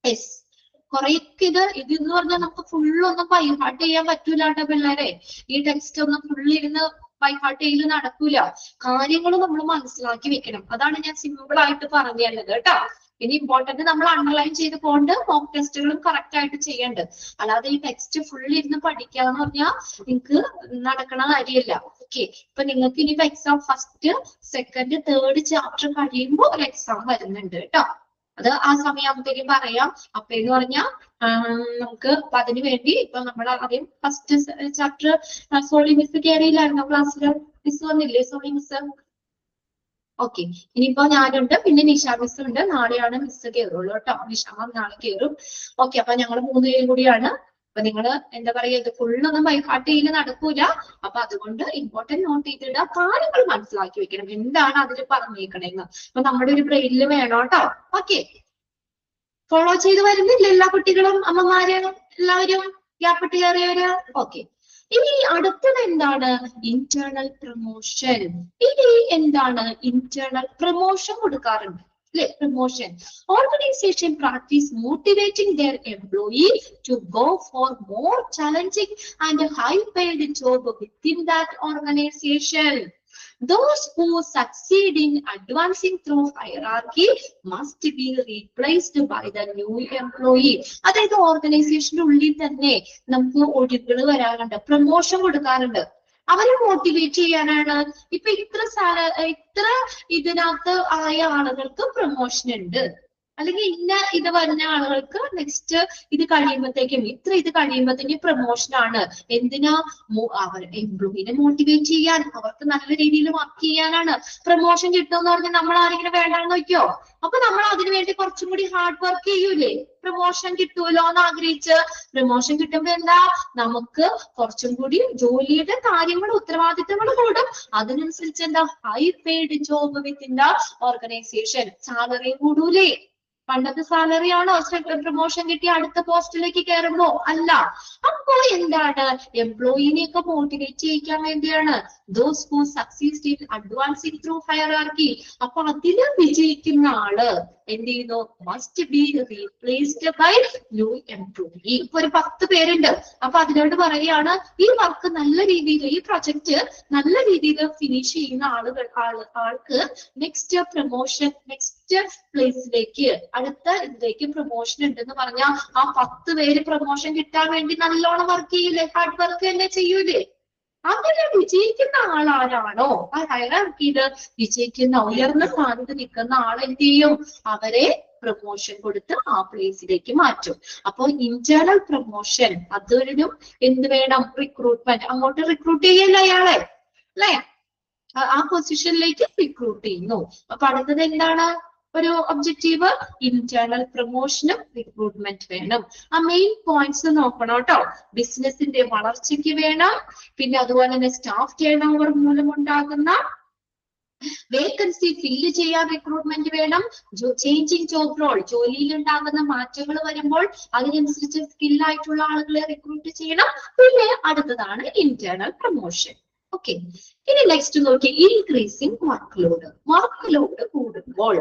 യെസ്. കുറെയൊക്കെ ഇതെന്ന് പറഞ്ഞാൽ നമുക്ക് ഫുള്ളൊന്നും ബൈഹാർട്ട് ചെയ്യാൻ പറ്റൂല കേട്ടോ പിള്ളേരെ. ഈ ടെക്സ്റ്റ് ഒന്നും ഫുള്ളിരുന്ന് ബൈഹാർട്ട് ചെയ്യൽ നടക്കൂല. കാര്യങ്ങൾ നമ്മൾ മനസ്സിലാക്കി വെക്കണം. അതാണ് ഞാൻ സിമ്പിൾ ആയിട്ട് പറഞ്ഞു തരുന്നത് കേട്ടോ. ഇനി ഇമ്പോർട്ടന്റ് നമ്മൾ അണ്ടർലൈൻ ചെയ്ത് കൊണ്ട് മോക്ക് ടെസ്റ്റുകളും കറക്റ്റ് ആയിട്ട് ചെയ്യേണ്ടത്. അല്ലാതെ ഈ ടെക്സ്റ്റ് ഫുൾ ഇരുന്ന് പഠിക്കാന്ന് പറഞ്ഞാൽ നിങ്ങൾക്ക് നടക്കണ കാര്യമല്ല. ഓക്കെ, ഇപ്പൊ നിങ്ങൾക്ക് ഇനി exam first, second, third chapter കഴിയുമ്പോൾ ഒരു എക്സാം വരുന്നുണ്ട് കേട്ടോ. അത് ആ സമയമാകുമ്പോഴത്തേക്കും പറയാം. അപ്പൊ എന്ന് പറഞ്ഞാൽ നമുക്ക് അതിനു വേണ്ടി ഇപ്പൊ നമ്മൾ ആദ്യം ഫസ്റ്റ് ചാപ്റ്റർ സോളി മിസ് കയറിയില്ലായിരുന്നു ക്ലാസ്സിൽ? മിസ് വന്നില്ലേ സോളി മിസ്? ഓക്കെ, ഇനിയിപ്പോ ഞാനുണ്ട്, പിന്നെ നിഷ മിസ് ഉണ്ട്. നാളെയാണ് മിസ് കയറുള്ളൂ കേട്ടോ. നിഷ മാം നാളെ കയറും. ഓക്കെ, അപ്പൊ ഞങ്ങൾ 3 പേരും കൂടിയാണ് അപ്പൊ നിങ്ങൾ എന്താ പറയാ, ഇത് ഫുള്ളൊന്നും ബൈഹാർട്ട് ചെയ്യൽ നടക്കൂല. അപ്പൊ അതുകൊണ്ട് ഇമ്പോർട്ടന്റ് നോട്ട് ചെയ്തിടുക, കാര്യങ്ങൾ മനസ്സിലാക്കി വെക്കണം എന്താണ് അതിൽ പറഞ്ഞേക്കണേന്ന്. അപ്പൊ നമ്മുടെ ഒരു ബ്രെയിനിൽ വേണം കേട്ടോ. ഓക്കെ, ഫോളോ ചെയ്ത് വരുന്നില്ല എല്ലാ കുട്ടികളും, അമ്മമാര് എല്ലാവരും, ഗ്യാപ്പ് കയറിയവര്? ഓക്കെ. ഇനി അടുത്തത് എന്താണ്? Internal promotion. ഇനി എന്താണ് ഇന്റേണൽ പ്രൊമോഷൻ കൊടുക്കാറുണ്ട് അല്ലെ? Promotion. Organisation practice motivating their employee to go for more challenging and high paid job within that organization. Those who succeed in advancing through hierarchy must be replaced by the new employee. അതായത് ഓർഗനൈസേഷന്റെ ഉള്ളിൽ തന്നെ നമുക്ക് ഒഴിവുകൾ വരാറുണ്ട്, promotion കൊടുക്കാറുണ്ട്. അവരെ motivate ചെയ്യാനാണ്. ഇപ്പൊ ഇത്ര ഇതിനകത്ത് ആയ ആളുകൾക്ക് പ്രൊമോഷൻ ഉണ്ട്, അല്ലെങ്കിൽ ഇന്ന ഇത് വരുന്ന ആളുകൾക്ക് നെക്സ്റ്റ് ഇത് കഴിയുമ്പോഴത്തേക്കും ഇത് കഴിയുമ്പോഴത്തേക്കും പ്രൊമോഷൻ ആണ്. എന്തിനാ? അവർ എംപ്ലോയിനെ മോട്ടിവേറ്റ് ചെയ്യാൻ, അവർക്ക് നല്ല രീതിയിൽ വർക്ക് ചെയ്യാനാണ്. പ്രൊമോഷൻ കിട്ടുമെന്ന് പറഞ്ഞാൽ നമ്മൾ ആരെങ്കിലും വേണ്ടാന്ന് വെക്കോ? അപ്പൊ നമ്മൾ അതിനു വേണ്ടി കുറച്ചും കൂടി ഹാർഡ് വർക്ക് ചെയ്യൂലേ? പ്രൊമോഷൻ കിട്ടുമല്ലോ എന്ന് ആഗ്രഹിച്ച്. പ്രൊമോഷൻ കിട്ടുമ്പോ എന്താ, നമുക്ക് കുറച്ചും കൂടി ജോലിയുടെ കാര്യങ്ങൾ, ഉത്തരവാദിത്തങ്ങൾ കൂടും. അതിനനുസരിച്ച് എന്താ, high paid job within the organisation, salary കൂടൂലേ? പണ്ടത്തെ സാലറി ആണോ പ്രൊമോഷൻ കിട്ടി അടുത്ത പോസ്റ്റിലേക്ക് കയറുമ്പോ? അല്ല. അപ്പോ എന്താണ്, എംപ്ലോയിനെയൊക്കെ മോട്ടിവേറ്റ് ചെയ്യിക്കാൻ വേണ്ടിയാണ്. those who succeed in advancing through hierarchy. അപ്പൊ അതില് വിജയിക്കുന്ന ആള് എന്ത് ചെയ്യുന്നു? must be replaced by new employee. ഇപ്പൊ ഒരു 10 പേരുണ്ട്. അപ്പൊ അതിനോട് പറയുകയാണ്, ഈ വർക്ക് നല്ല രീതിയിൽ, ഈ പ്രൊജക്ട് നല്ല രീതിയിൽ ഫിനിഷ് ചെയ്യുന്ന ആൾക്ക് നെക്സ്റ്റ് പ്രൊമോഷൻ, നെക്സ്റ്റ് പ്ലേസിലേക്ക്, അടുത്ത ഇതിലേക്ക് പ്രൊമോഷൻ ഉണ്ടെന്ന് പറഞ്ഞാൽ ആ 10 പേര് പ്രൊമോഷൻ കിട്ടാൻ വേണ്ടി നല്ലോണം വർക്ക് ചെയ്യൂലേ? ഹാർഡ് വർക്ക് തന്നെ ചെയ്യൂലേ? അങ്ങനെ വിജയിക്കുന്ന ആൾ ആരാണോ, ആ ഹയറാർക്കിയിൽ വിജയിക്കുന്ന, ഉയർന്ന സ്ഥാനത്ത് നിൽക്കുന്ന ആൾ എന്ത് ചെയ്യും? അവരെ പ്രൊമോഷൻ കൊടുത്ത് ആ പ്ലേസിലേക്ക് മാറ്റും. അപ്പോൾ ഇന്റേണൽ പ്രൊമോഷൻ അതൊരു എന്ത് വേണം? റിക്രൂട്ട്മെന്റ്. അങ്ങോട്ട് റിക്രൂട്ട് ചെയ്യല്ല അയാളെ, അല്ലെ? ആ പൊസിഷനിലേക്ക് റിക്രൂട്ട് ചെയ്യുന്നു. അപ്പൊ അടുത്തത് എന്താണ്? ഒരു ഒബ്ജക്റ്റീവ്, ഇന്റേണൽ പ്രൊമോഷനും റിക്രൂട്ട്മെന്റ് വേണം. ആ മെയിൻ പോയിന്റ്സ് നോക്കണം കേട്ടോ. ബിസിനസിന്റെ വളർച്ചയ്ക്ക് വേണം, പിന്നെ അതുപോലെ തന്നെ സ്റ്റാഫ് ടേൺ ഓവർ മൂലമുണ്ടാകുന്ന വേക്കൻസി ഫില്ല് ചെയ്യാൻ റിക്രൂട്ട്മെന്റ് വേണം. ചേഞ്ചിങ് ജോബ് റോൾ, ജോലിയിൽ ഉണ്ടാകുന്ന മാറ്റങ്ങൾ വരുമ്പോൾ അതിനനുസരിച്ച് സ്കില്ലായിട്ടുള്ള ആളുകളെ റിക്രൂട്ട് ചെയ്യണം. പിന്നെ അടുത്തതാണ് ഇന്റേണൽ പ്രൊമോഷൻ. ഓക്കെ, ഇനി നെക്സ്റ്റ് നോക്കി, increasing work load. Work load കൂടുമ്പോൾ,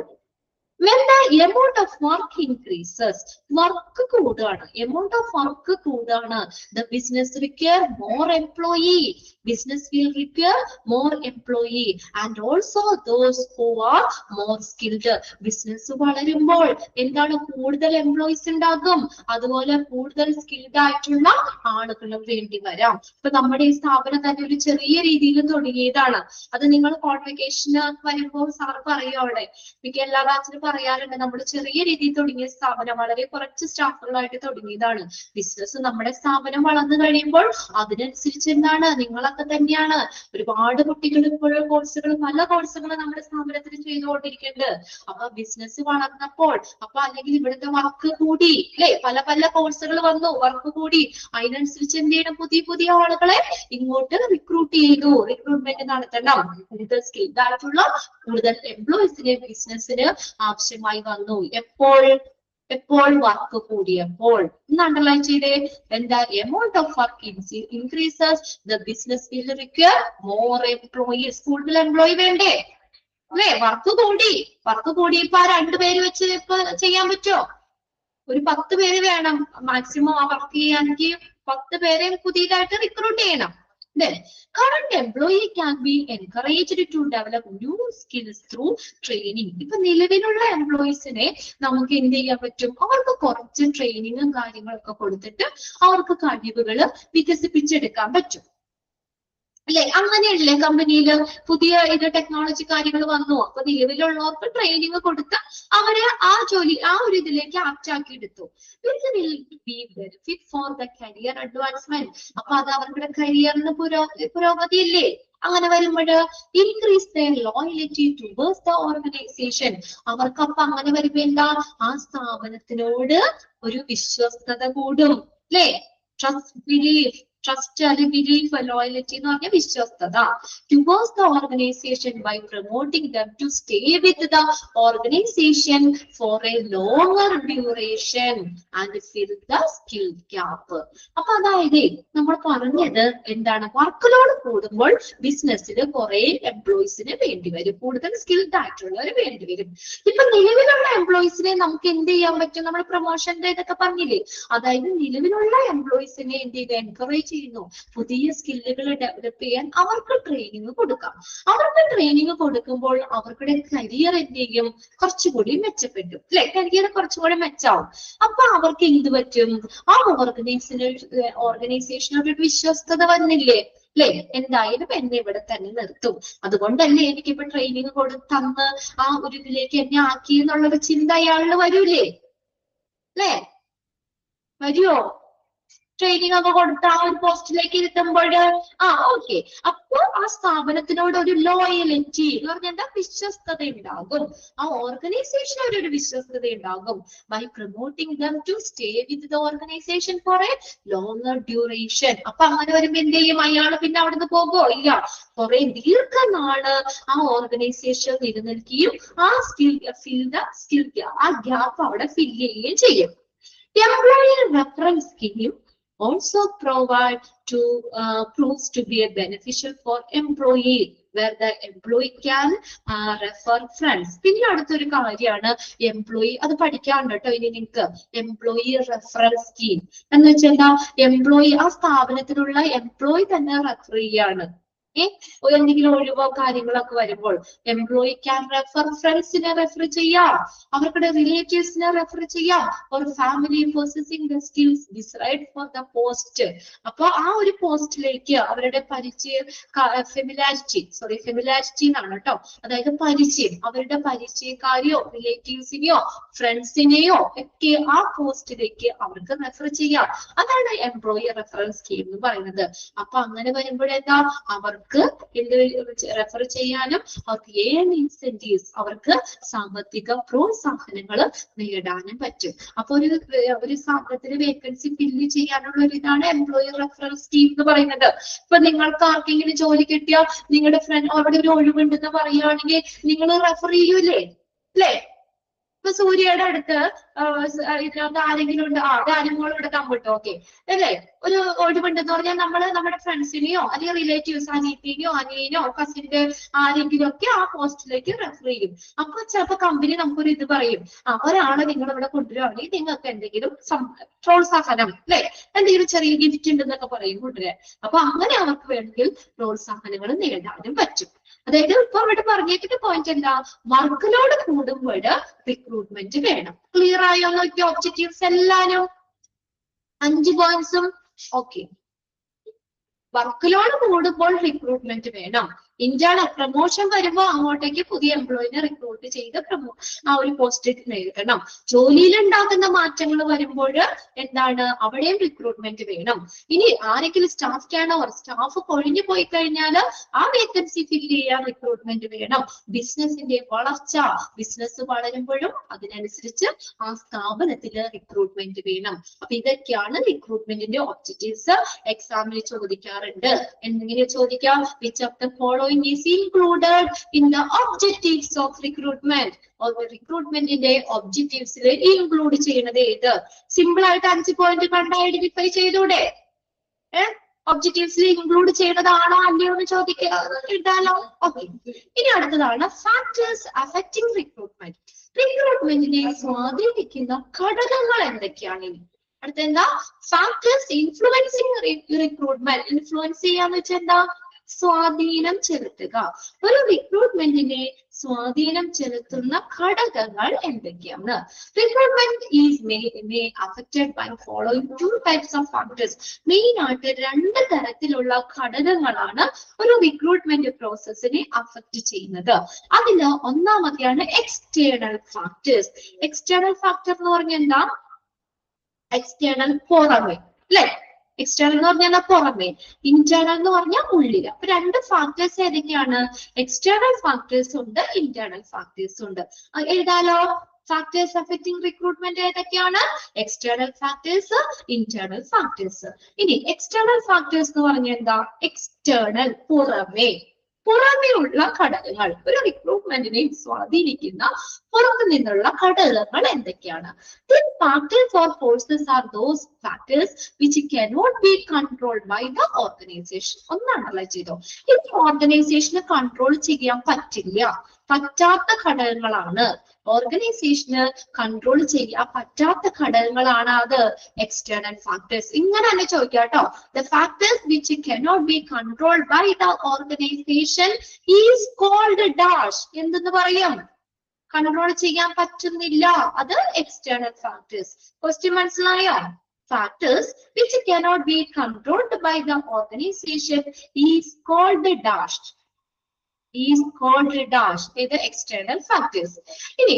when the amount of work increases, work കൂടുകയാണ്, amount of work കൂടുകയാണ്, the business require more employee, business will require more employee and also those who are more skilled. business വളരുമ്പോൾ എന്താണ്? കൂടുതൽ employees ഉണ്ടാകും, അതുപോലെ കൂടുതൽ skilled ആയിട്ടുള്ള ആളുകളും വേണ്ടി വരാം. ഇപ്പൊ നമ്മുടെ ഈ സ്ഥാപനം തന്നെ ഒരു ചെറിയ രീതിയിൽ തുടങ്ങിയതാണ്. അത് നിങ്ങൾ കോൺവെക്കേഷന് വരുമ്പോൾ സാർ പറയും, അവിടെ മിക്ക എല്ലാ ബാച്ചിലും പറയാറുണ്ട്, നമ്മൾ ചെറിയ രീതിയിൽ തുടങ്ങിയ സ്ഥാപനം, വളരെ കുറച്ച് സ്റ്റാഫുകളായിട്ട് തുടങ്ങിയതാണ്. ബിസിനസ്, നമ്മുടെ സ്ഥാപനം വളർന്നു കഴിയുമ്പോൾ അതിനനുസരിച്ച് എന്താണ്, നിങ്ങളൊക്കെ തന്നെയാണ് ഒരുപാട് കുട്ടികൾ ഇപ്പോഴും കോഴ്സുകൾ, പല കോഴ്സുകളും നമ്മുടെ സ്ഥാപനത്തിൽ ചെയ്തുകൊണ്ടിരിക്കുന്നുണ്ട്. അപ്പൊ ബിസിനസ് വളർന്നപ്പോൾ, അപ്പൊ അല്ലെങ്കിൽ ഇവിടുത്തെ വർക്ക് കൂടി, അല്ലെ? പല പല കോഴ്സുകൾ വന്നു, വർക്ക് കൂടി. അതിനനുസരിച്ച് എന്ത് ചെയ്യണം? പുതിയ പുതിയ ആളുകളെ ഇങ്ങോട്ട് റിക്രൂട്ട് ചെയ്തു, റിക്രൂട്ട്മെന്റ് നടത്തണം. കൂടുതൽ സ്കിൽഡ് ആയിട്ടുള്ള കൂടുതൽ എംപ്ലോയീസിനെ ബിസിനസ്സിന് ആവശ്യമായി വന്നു. എപ്പോൾ വർക്ക് കൂടിയപ്പോൾ. ഇന്ന് അണ്ടർലൈൻ ചെയ്തേ, എന്താ? Amount of work increases, the business will require more employees. കൂടുതൽ എംപ്ലോയി വേണ്ടേ? അല്ലെ? വർക്ക് കൂടിയപ്പോ ആ 2 പേര് വെച്ച് ഇപ്പൊ ചെയ്യാൻ പറ്റുമോ? ഒരു 10 പേര് വേണം മാക്സിമം ആ വർക്ക് ചെയ്യാനെങ്കിൽ. 10 പേരെ പുതിയതായിട്ട് റിക്രൂട്ട് ചെയ്യണം. Then, current employee can be encouraged to develop new skills through training. ഇപ്പൊ നിലവിലുള്ള എംപ്ലോയീസിനെ നമുക്ക് എന്ത് ചെയ്യാൻ പറ്റും? അവർക്ക് കുറച്ച് ട്രെയിനിങ്ങും കാര്യങ്ങളൊക്കെ കൊടുത്തിട്ട് അവർക്ക് കഴിവുകൾ വികസിപ്പിച്ചെടുക്കാൻ പറ്റും, അല്ലെ? അങ്ങനെയല്ലേ കമ്പനിയിൽ പുതിയ ടെക്നോളജി കാര്യങ്ങൾ വന്നു. അപ്പൊ നിലവിലുള്ളവർക്ക് ട്രെയിനിങ് കൊടുത്ത് അവരെ ആ ജോലി, ആ ഒരു ഇതിലേക്ക് ആപ്റ്റാക്കി എടുത്തു. Benefit for the career advancement. അപ്പൊ അത് അവരുടെ കരിയറിന് പുരോഗതി ഇല്ലേ? അങ്ങനെ വരുമ്പോൾ increase their loyalty towards the organization. അവർക്ക് അപ്പൊ അങ്ങനെ വരുമ്പോ എന്താ? ആ സ്ഥാപനത്തിനോട് ഒരു വിശ്വസ്തത കൂടും, അല്ലേ? ട്രസ്റ്റ് ബിലീഫ്, ട്രസ്റ്റ് അല്ലെങ്കിൽ ബിലീഫ്, ലോയലിറ്റി എന്ന് പറഞ്ഞാൽ വിശ്വസ്തത. Towards the organization by promoting them to stay with the organization for a longer duration and fill the skill gap. അപ്പൊ അതായത് നമ്മൾ പറഞ്ഞത് എന്താണ്, വർക്ക് ലോഡ് കൂടുമ്പോൾ ബിസിനസ്സിൽ കുറെ എംപ്ലോയീസിന് വേണ്ടി വരും, കൂടുതൽ സ്കിൽഡ് ആയിട്ടുള്ളവർ വേണ്ടി വരും. ഇപ്പൊ നിലവിലുള്ള എംപ്ലോയീസിനെ നമുക്ക് എന്ത് ചെയ്യാൻ പറ്റും, നമ്മൾ പ്രൊമോഷന്റെ ഇതൊക്കെ പറഞ്ഞില്ലേ, അതായത് നിലവിലുള്ള എംപ്ലോയീസിനെ എന്ത് ചെയ്ത് എൻകറേജ് ചെയ്യുന്നു, പുതിയ സ്കില്ലുകൾ ഡെവലപ്പ് ചെയ്യാൻ അവർക്ക് ട്രെയിനിങ് കൊടുക്കാം. അവർക്ക് ട്രെയിനിങ് കൊടുക്കുമ്പോൾ അവരുടെ കരിയർ എന്ത് ചെയ്യും, കുറച്ചുകൂടി മെച്ചപ്പെട്ടു അല്ലെ, കരിയർ കുറച്ചുകൂടി മെച്ചാവും. അപ്പൊ അവർക്ക് എന്ത് പറ്റും, ആ ഓർഗനൈസേഷനൊരു വിശ്വസ്തത വന്നില്ലേ അല്ലെ, എന്തായാലും എന്നെ ഇവിടെ തന്നെ നിർത്തും, അതുകൊണ്ടല്ലേ എനിക്കിപ്പോ ട്രെയിനിങ് തന്ന് ആ ഒരു ഇതിലേക്ക് എന്നെ ആക്കി എന്നുള്ളൊരു ചിന്ത അയാളിൽ വരൂലേ അല്ലേ, വരുവോ? ട്രെയിനിങ് ഒക്കെ കൊടുത്ത ആ ഒരു പോസ്റ്റിലേക്ക് ഇരുത്തുമ്പോൾ ഓക്കെ, അപ്പൊ ആ സ്ഥാപനത്തിനോട് ഒരു ലോയലിറ്റി എന്ന് പറഞ്ഞാൽ എന്താ, വിശ്വസ്തത ഉണ്ടാകും, ആ ഓർഗനൈസേഷനോട് ഒരു വിശ്വസ്തത ഉണ്ടാകും. By promoting them to stay with the organization for a longer duration. അപ്പൊ അങ്ങനെ വരുമ്പോ എന്ത് ചെയ്യും, അയാൾ പിന്നെ അവിടുന്ന് പോകുമോ ഇല്ല, കുറെ ദീർഘനാള് ആ ഓർഗനൈസേഷൻ നിലനിൽക്കുകയും ആ ആ ഗ്യാപ്പ് അവിടെ ഫില്ല് ചെയ്യുകയും ചെയ്യും. Employer reference scheme also proves to be a beneficial for employee, where the employee can refer friends. പിന്നെ അടുത്തൊരു കാര്യമാണ് എംപ്ലോയി, അത് പഠിക്കാണ്ട് കേട്ടോ ഇനി നിങ്ങൾക്ക്. എംപ്ലോയി റെഫറൻസ് സ്കീം എന്ന് വെച്ചാൽ എന്താ, എംപ്ലോയി ആ സ്ഥാപനത്തിലുള്ള എംപ്ലോയി തന്നെ റെഫർ ചെയ്യാണ്. എന്തെങ്കിലും ഒഴിവോ കാര്യങ്ങളൊക്കെ വരുമ്പോൾ എംപ്ലോയി ക്യാൻ റെഫർ ഫ്രണ്ട്സിനെ റെഫർ ചെയ്യാം, അവരുടെ റിലേറ്റീവ്സിനെ റെഫർ ചെയ്യാം, ഒരു family possessing the skills desired for the post. അപ്പൊ ആ ഒരു പോസ്റ്റിലേക്ക് അവരുടെ പരിചയം, ഫെമിലാരിറ്റി എന്നാണ് കേട്ടോ, അതായത് പരിചയം, അവരുടെ പരിചയക്കാരെയോ റിലേറ്റീവ്സിനെയോ ഫ്രണ്ട്സിനെയോ ഒക്കെ ആ പോസ്റ്റിലേക്ക് അവർക്ക് റെഫർ ചെയ്യാം. അതാണ് എംപ്ലോയി റെഫറൻസ് സ്കീം എന്ന് പറയുന്നത്. അപ്പൊ അങ്ങനെ വരുമ്പോഴെന്താ, അവർക്ക് റെഫർ ചെയ്യാനും അവർക്ക് ഇൻസെന്റീവ്സ്, അവർക്ക് സാമ്പത്തിക പ്രോത്സാഹനങ്ങൾ നേടാനും പറ്റും. അപ്പൊ ഒരു സ്ഥാപനത്തിന് വേക്കൻസി ഫില്ല് ചെയ്യാനുള്ള ഒരു ഇതാണ് എംപ്ലോയി റെഫറൻസ് സ്കീം എന്ന് പറയുന്നത്. ഇപ്പൊ നിങ്ങൾക്ക് ആർക്കെങ്കിലും ജോലി കിട്ടിയാൽ നിങ്ങളുടെ ഫ്രണ്ട് അവിടെ ഒരു ഒഴിവുണ്ടെന്ന് പറയുകയാണെങ്കിൽ നിങ്ങൾ റെഫർ ചെയ്യൂലേ അല്ലേ? ഇപ്പൊ സൂര്യയുടെ അടുത്ത് ഇതിനകത്ത് ആരെങ്കിലും ഉണ്ട്, ആരെങ്കിലും ഇവിടെ കമ്പിട്ടോ ഓക്കെ അല്ലേ, ഒരു ഒഴിവുണ്ടെന്ന് പറഞ്ഞാൽ നമ്മള് നമ്മുടെ ഫ്രണ്ട്സിനെയോ അല്ലെങ്കിൽ റിലേറ്റീവ്സ്, അനിയത്തിനെയോ അനിയനോ കസിന്റെ ആരെങ്കിലും ഒക്കെ ആ പോസ്റ്റിലേക്ക് റെഫർ ചെയ്യും. അപ്പൊ ചിലപ്പോ കമ്പനി നമുക്കൊരു ഇത് പറയും, ഒരാളെ നിങ്ങൾ ഇവിടെ കൊണ്ടുവരുവാണെങ്കിൽ നിങ്ങൾക്ക് എന്തെങ്കിലും പ്രോത്സാഹനം അല്ലെ, എന്തെങ്കിലും ചെറിയ ഗിഫ്റ്റ് ഉണ്ടെന്നൊക്കെ പറയും കൊണ്ടുവരാൻ. അപ്പൊ അങ്ങനെ അവർക്ക് വേണമെങ്കിൽ പ്രോത്സാഹനങ്ങൾ നേടാനും പറ്റും. അതായത് ഇപ്പൊ ഇവിടെ പറഞ്ഞേക്കുന്ന പോയിന്റ് എന്താ, വർക്ക് ലോഡ് കൂടുമ്പോൾ റിക്രൂട്ട്മെന്റ് വേണം. ക്ലിയർ ആയോ നോക്കി ഒബ്ജക്റ്റീവ്സ് എല്ലാരും 5 പോയിന്റ്സും ഓക്കെ. വർക്ക് ലോഡ് കൂടുമ്പോൾ റിക്രൂട്ട്മെന്റ് വേണം. ഇന്റേണൽ പ്രൊമോഷൻ വരുമ്പോൾ അങ്ങോട്ടേക്ക് പുതിയ എംപ്ലോയിനെ റിക്രൂട്ട് ചെയ്ത് ആ ഒരു പോസ്റ്റ് നേടണം. ജോലിയിൽ ഉണ്ടാകുന്ന മാറ്റങ്ങൾ വരുമ്പോൾ എന്താണ്, അവിടെയും റിക്രൂട്ട്മെന്റ് വേണം. ഇനി ആരെങ്കിലും സ്റ്റാഫ് കൊഴിഞ്ഞു പോയി കഴിഞ്ഞാൽ ആ വേക്കൻസി ഫില്ല് ചെയ്യാൻ റിക്രൂട്ട്മെന്റ് വേണം. ബിസിനസിന്റെ വളർച്ച, ബിസിനസ് വളരുമ്പോഴും അതിനനുസരിച്ച് ആ സ്ഥാപനത്തിൽ റിക്രൂട്ട്മെന്റ് വേണം. അപ്പൊ ഇതൊക്കെയാണ് റിക്രൂട്ട്മെന്റിന്റെ ഒബ്ജക്റ്റീവ്സ്. എക്സാമിന് ചോദിക്കാറുണ്ട്. എന്തെങ്കിലും ചോദിക്കാം, which of the following is included in the objectives of recruitment. റിക്രൂട്ട്മെന്റിന്റെ ഒബ്ജക്റ്റീവ്സിൽ ഇൻക്ലൂഡ് ചെയ്യുന്നത് ഏത്? സിമ്പിൾ ആയിട്ട് 5 പോയിന്റ് കണ്ട് ഐഡന്റിഫൈ ചെയ്തൂടെ? ഒബ്ജക്റ്റീവ്സിൽ ഇൻക്ലൂഡ് ചെയ്യുന്നതാണോ അല്ലയോ എന്ന് ചോദിക്കാലോ. ഓക്കെ, ഇനി അടുത്തതാണ് ഫാക്ടേഴ്സ് അഫക്റ്റിംഗ് റിക്രൂട്ട്മെന്റ്. റിക്രൂട്ട്മെന്റിനെ സ്വാധീനിക്കുന്ന ഘടകങ്ങൾ എന്തൊക്കെയാണ്? അടുത്ത എന്താ, ഫാക്ടേഴ്സ് ഇൻഫ്ലുവൻസിങ് റിക്രൂട്ട്മെന്റ്. ഇൻഫ്ലുവൻസ് ചെയ്യാന്ന് വെച്ചാൽ എന്താ, സ്വാധീനം ചെലുത്തുക. ഒരു റിക്രൂട്ട്മെന്റിനെ സ്വാധീനം ചെലുത്തുന്ന ഘടകങ്ങൾ എന്തൊക്കെയാണ്? Recruitment is affected by following 2 types of factors. Main ആയിട്ട് 2 തരത്തിലുള്ള ഘടകങ്ങളാണ് ഒരു റിക്രൂട്ട്മെന്റ് പ്രോസസ്സിനെ അഫക്റ്റ് ചെയ്യുന്നത്. അതില് ഒന്നാമത്തെയാണ് എക്സ്റ്റേണൽ ഫാക്ടേഴ്സ്. എക്സ്റ്റേണൽ ഫാക്ടർ എന്ന് പറഞ്ഞാൽ എന്താ, എക്സ്റ്റേണൽ പുറമെ അല്ലെ. എക്സ്റ്റേണൽ എന്ന് പറഞ്ഞാൽ പുറമെ, ഇന്റേണൽ എന്ന് പറഞ്ഞാൽ ഉള്ളിൽ. അപ്പൊ 2 ഫാക്ടേഴ്സ് ഏതൊക്കെയാണ്? എക്സ്റ്റേണൽ ഫാക്ടേഴ്സ് ഉണ്ട്, ഇന്റേണൽ ഫാക്ടേഴ്സ് ഉണ്ട്. എഴുതാലോ. ഫാക്ടേഴ്സ് അഫക്റ്റിംഗ് റിക്രൂട്ട്മെന്റ് ഏതൊക്കെയാണ്? External factors, internal factors. ഇനി എക്സ്റ്റേണൽ ഫാക്ടേഴ്സ് എന്ന് പറഞ്ഞാൽ എന്താ? എക്സ്റ്റേണൽ, പുറമേയുള്ള ഘടകങ്ങൾ, ഒരു റിക്രൂട്ട്മെന്റിനെ സ്വാധീനിക്കുന്ന പുറത്തു നിന്നുള്ള ഘടകങ്ങൾ എന്തൊക്കെയാണ്? The factors or forces are those factors which cannot be controlled by the organization. ഒന്നാണല്ലോ ചെയ്തോ. ഇത് ഓർഗനൈസേഷന് കൺട്രോൾ ചെയ്യാൻ പറ്റാത്ത ഘടകങ്ങളാണ്. ഓർഗനൈസേഷന് കൺട്രോൾ ചെയ്യാൻ പറ്റാത്ത ഘടകങ്ങളാണ് അത് എക്സ്റ്റേണൽ ഫാക്ടേഴ്സ്. ഇങ്ങനെ തന്നെ ചോദിക്കാം കേട്ടോ. The factors which cannot be controlled by the organization is called dash. എന്തെന്ന് പറയും? കൺട്രോൾ ചെയ്യാൻ പറ്റുന്നില്ല, അത് എക്സ്റ്റേണൽ ഫാക്ടേഴ്സ്. ക്വസ്റ്റ്യൻ മനസ്സിലായോ? Factors which cannot be controlled by the organization is called dash. ഇത് എക്സ്റ്റേണൽ ഫാക്ടേഴ്സ്. ഇനി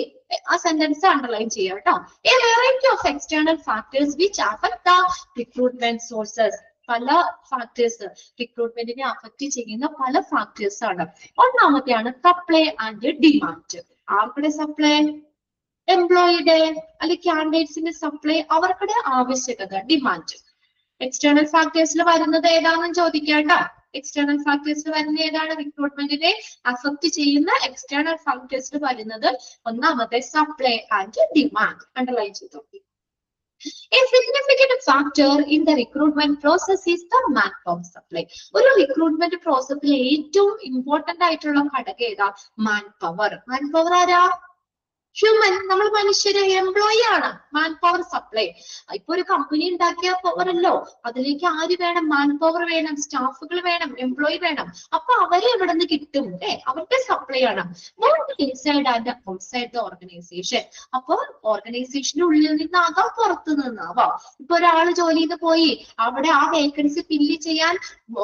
ആ സെന്റൻസ് അണ്ടർലൈൻ ചെയ്യാം കേട്ടോ. A variety of external factors which affect the recruitment sources. പല ഫാക്ടേഴ്സ് റിക്രൂട്ട്മെന്റിനെ അഫക്ട് ചെയ്യുന്ന പല ഫാക്ടേഴ്സ് ആണ്. ഒന്നാമത്തെയാണ് സപ്ലൈ ആൻഡ് ഡിമാൻഡ്. ആർക്കുടെ സപ്ലൈ? എംപ്ലോയിയുടെ അല്ലെങ്കിൽ കാൻഡിഡേറ്റ്സിന്റെ സപ്ലൈ, അവർക്കുടെ ആവശ്യകത, ഡിമാൻഡ്. എക്സ്റ്റേണൽ ഫാക്ടേഴ്സിൽ വരുന്നത് ഏതാണെന്ന് ചോദിക്കാം കേട്ടോ. എക്സ്റ്റേണൽ ഫാക്ടേഴ്സിൽ വരുന്ന ഏതാണ്? റിക്രൂട്ട്മെന്റിനെ അഫക്ട് ചെയ്യുന്ന എക്സ്റ്റേണൽ ഫാക്ടേഴ്സിൽ വരുന്നത് ഒന്നാമത്തെ സപ്ലൈ ആൻഡ് ഡിമാൻഡ്. അണ്ടർലൈൻ ചെയ്തു. A significant factor in the recruitment process is the manpower supply. ഒരു റിക്രൂട്ട്മെന്റ് പ്രോസസ്സിൽ ഏറ്റവും ഇമ്പോർട്ടന്റ് ആയിട്ടുള്ള ഘടകം ഏതാ? മാൻപവർ. മാൻപവർ ആരാ? ഹ്യൂമൻ, നമ്മൾ മനുഷ്യര്, എംപ്ലോയി ആണ് മാൻ പവർ സപ്ലൈ. ഇപ്പൊ ഒരു കമ്പനി ഉണ്ടാക്കിയ പവറല്ലോ, അതിലേക്ക് ആര് വേണം? മാൻ പവർ വേണം, സ്റ്റാഫുകൾ വേണം, എംപ്ലോയി വേണം. അപ്പൊ അവരെ എവിടെ നിന്ന് കിട്ടും? അവരുടെ സപ്ലൈ ആണ്. Both inside and outside the organisation. അപ്പൊ ഓർഗനൈസേഷന്റെ ഉള്ളിൽ നിന്നാകാം, പുറത്തു നിന്നാവാം. ഇപ്പൊ ഒരാള് ജോലിയിൽ പോയി അവിടെ ആ വേക്കൻസി ഫില്ല് ചെയ്യാൻ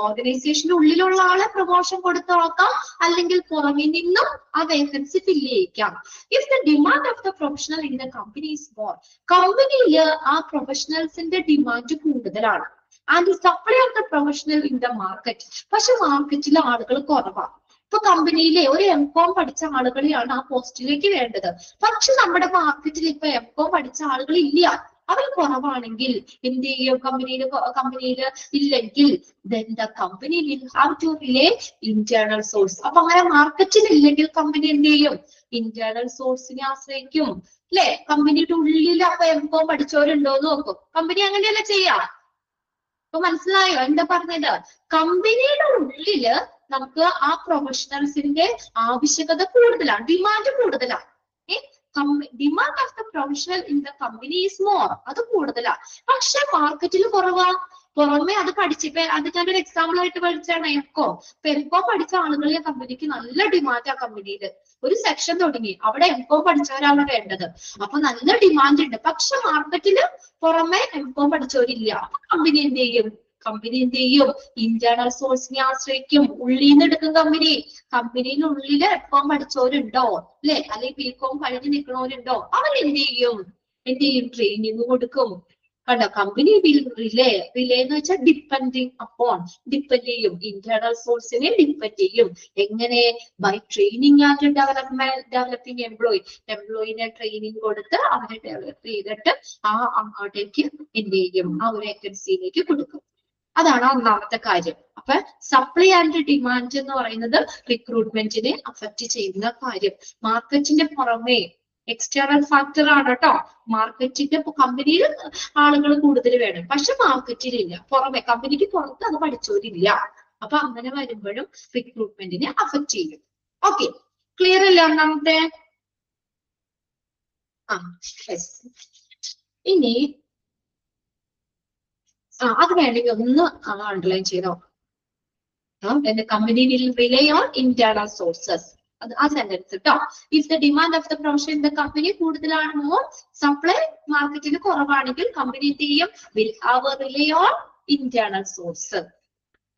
ഓർഗനൈസേഷന്റെ ഉള്ളിലുള്ള ആളെ പ്രൊമോഷൻ കൊടുത്തു നോക്കാം, അല്ലെങ്കിൽ പുറമെ നിന്നും ആ വേക്കൻസി ഫില്ല് ചെയ്യിക്കാം. If the demand of the professional in the company is more, കമ്പനിയില് ആ പ്രൊഫഷണൽസിന്റെ ഡിമാൻഡ് കൂടുതലാണ്. And the supply of the professional in the market, പക്ഷെ മാർക്കറ്റിൽ ആളുകൾ കുറവാണ്. ഇപ്പൊ കമ്പനിയിലെ ഒരു എംകോം പഠിച്ച ആളുകളെയാണ് ആ പോസ്റ്റിലേക്ക് വേണ്ടത്. പക്ഷെ നമ്മുടെ മാർക്കറ്റിൽ ഇപ്പൊ എംകോം പഠിച്ച ആളുകൾ ഇല്ല, അവർ കുറവാണെങ്കിൽ എന്ത് ചെയ്യും? കമ്പനിയില് ഇല്ലെങ്കിൽ then the company will have to rely internal source. അപ്പൊ അങ്ങനെ മാർക്കറ്റിൽ ഇല്ലെങ്കിൽ കമ്പനി എന്ത് ചെയ്യും? ഇന്റേണൽ സോഴ്സിനെ ആശ്രയിക്കും, അല്ലെ? കമ്പനിയുടെ ഉള്ളിൽ അപ്പൊ എംകോം പഠിച്ചവരുണ്ടോ എന്ന് നോക്കും. കമ്പനി അങ്ങനെയല്ല ചെയ്യാം. അപ്പൊ മനസ്സിലായോ എന്താ പറഞ്ഞത്? കമ്പനിയുടെ ഉള്ളില് നമുക്ക് ആ പ്രൊഫഷണൽസിന്റെ ആവശ്യകത കൂടുതലാണ്, ഡിമാൻഡ് കൂടുതലാണ്. Demand of the professional in the company is more, അത് കൂടുതലാണ്. പക്ഷെ മാർക്കറ്റിൽ കുറവാ. പുറമെ അത് പഠിച്ചിപ്പോ അത് ഞാനൊരു എക്സാമ്പിൾ ആയിട്ട് പഠിച്ചാണ് എംകോം. എംകോം പഠിച്ച ആളുകളെ കമ്പനിക്ക് നല്ല ഡിമാൻഡ് ആ കമ്പനിയിൽ. ഒരു സെക്ഷൻ തുടങ്ങി, അവിടെ എംകോം പഠിച്ചവരാണ് വേണ്ടത്. അപ്പൊ നല്ല ഡിമാൻഡ് ഉണ്ട്. പക്ഷെ മാർക്കറ്റില് പുറമെ എംകോം പഠിച്ചവരില്ല. കമ്പനി എന്ത് ചെയ്യും? ഇന്റേണൽ സോഴ്സിനെ ആശ്രയിക്കും. ഉള്ളിൽ നിന്ന് എടുക്കും കമ്പനിയുടെ ഉള്ളില് എംകോം പഠിച്ചവരുണ്ടോ, അല്ലെ? അല്ലെങ്കിൽ ബികോം കഴിഞ്ഞ് നിൽക്കുന്നവരുണ്ടോ? അവർ എന്ത് ചെയ്യും? ട്രെയിനിങ് കൊടുക്കും. കണ്ടോ? കമ്പനി വിൽ റിലേ എന്ന് വെച്ചാൽ ഡിപ്പെൻഡ് ചെയ്യും, ഇന്റേണൽ സോഴ്സിനെ ഡിപ്പെൻഡ് ചെയ്യും. എങ്ങനെ? ബൈ ട്രെയിനിങ് ആൻഡ് ഡെവലപ്പിംഗ് എംപ്ലോയിനെ ട്രെയിനിങ് കൊടുത്ത് അവരെ ഡെവലപ്പ് ചെയ്തിട്ട് അങ്ങോട്ടേക്ക് എന്ത് ചെയ്യും? ആ ഒരു വേക്കൻസിയിലേക്ക് കൊടുക്കും. അതാണ് ഒന്നാമത്തെ കാര്യം. അപ്പൊ സപ്ലൈ ആൻഡ് ഡിമാൻഡ് എന്ന് പറയുന്നത് റിക്രൂട്ട്മെന്റിനെ അഫക്ട് ചെയ്യുന്ന കാര്യം. മാർക്കറ്റിന്റെ പുറമെ എക്സ്റ്റേണൽ ഫാക്ടർ ആണ് കേട്ടോ. മാർക്കറ്റിന്റെ കമ്പനിയിൽ ആളുകൾ കൂടുതൽ വേണം, പക്ഷെ മാർക്കറ്റിലില്ല. പുറമെ കമ്പനിക്ക് പുറത്ത് അത് പഠിച്ചവരില്ല. അപ്പൊ അങ്ങനെ വരുമ്പോഴും റിക്രൂട്ട്മെന്റിനെ അഫക്ട് ചെയ്യും. ഓക്കെ, ക്ലിയർ അല്ലേ ഒന്നാമത്തെ? ഇനി അത് വേണമെങ്കിൽ ഒന്ന് അണ്ടർലൈൻ ചെയ്തോ. Company will rely on internal sources. ആ സെന്റൻസ് കേട്ടോ. If the demand of the profession in the company കൂടുതലാണോ, സപ്ലൈ മാർക്കറ്റിൽ കുറവാണെങ്കിൽ കമ്പനി എന്ത് ചെയ്യും? Will have rely on internal source.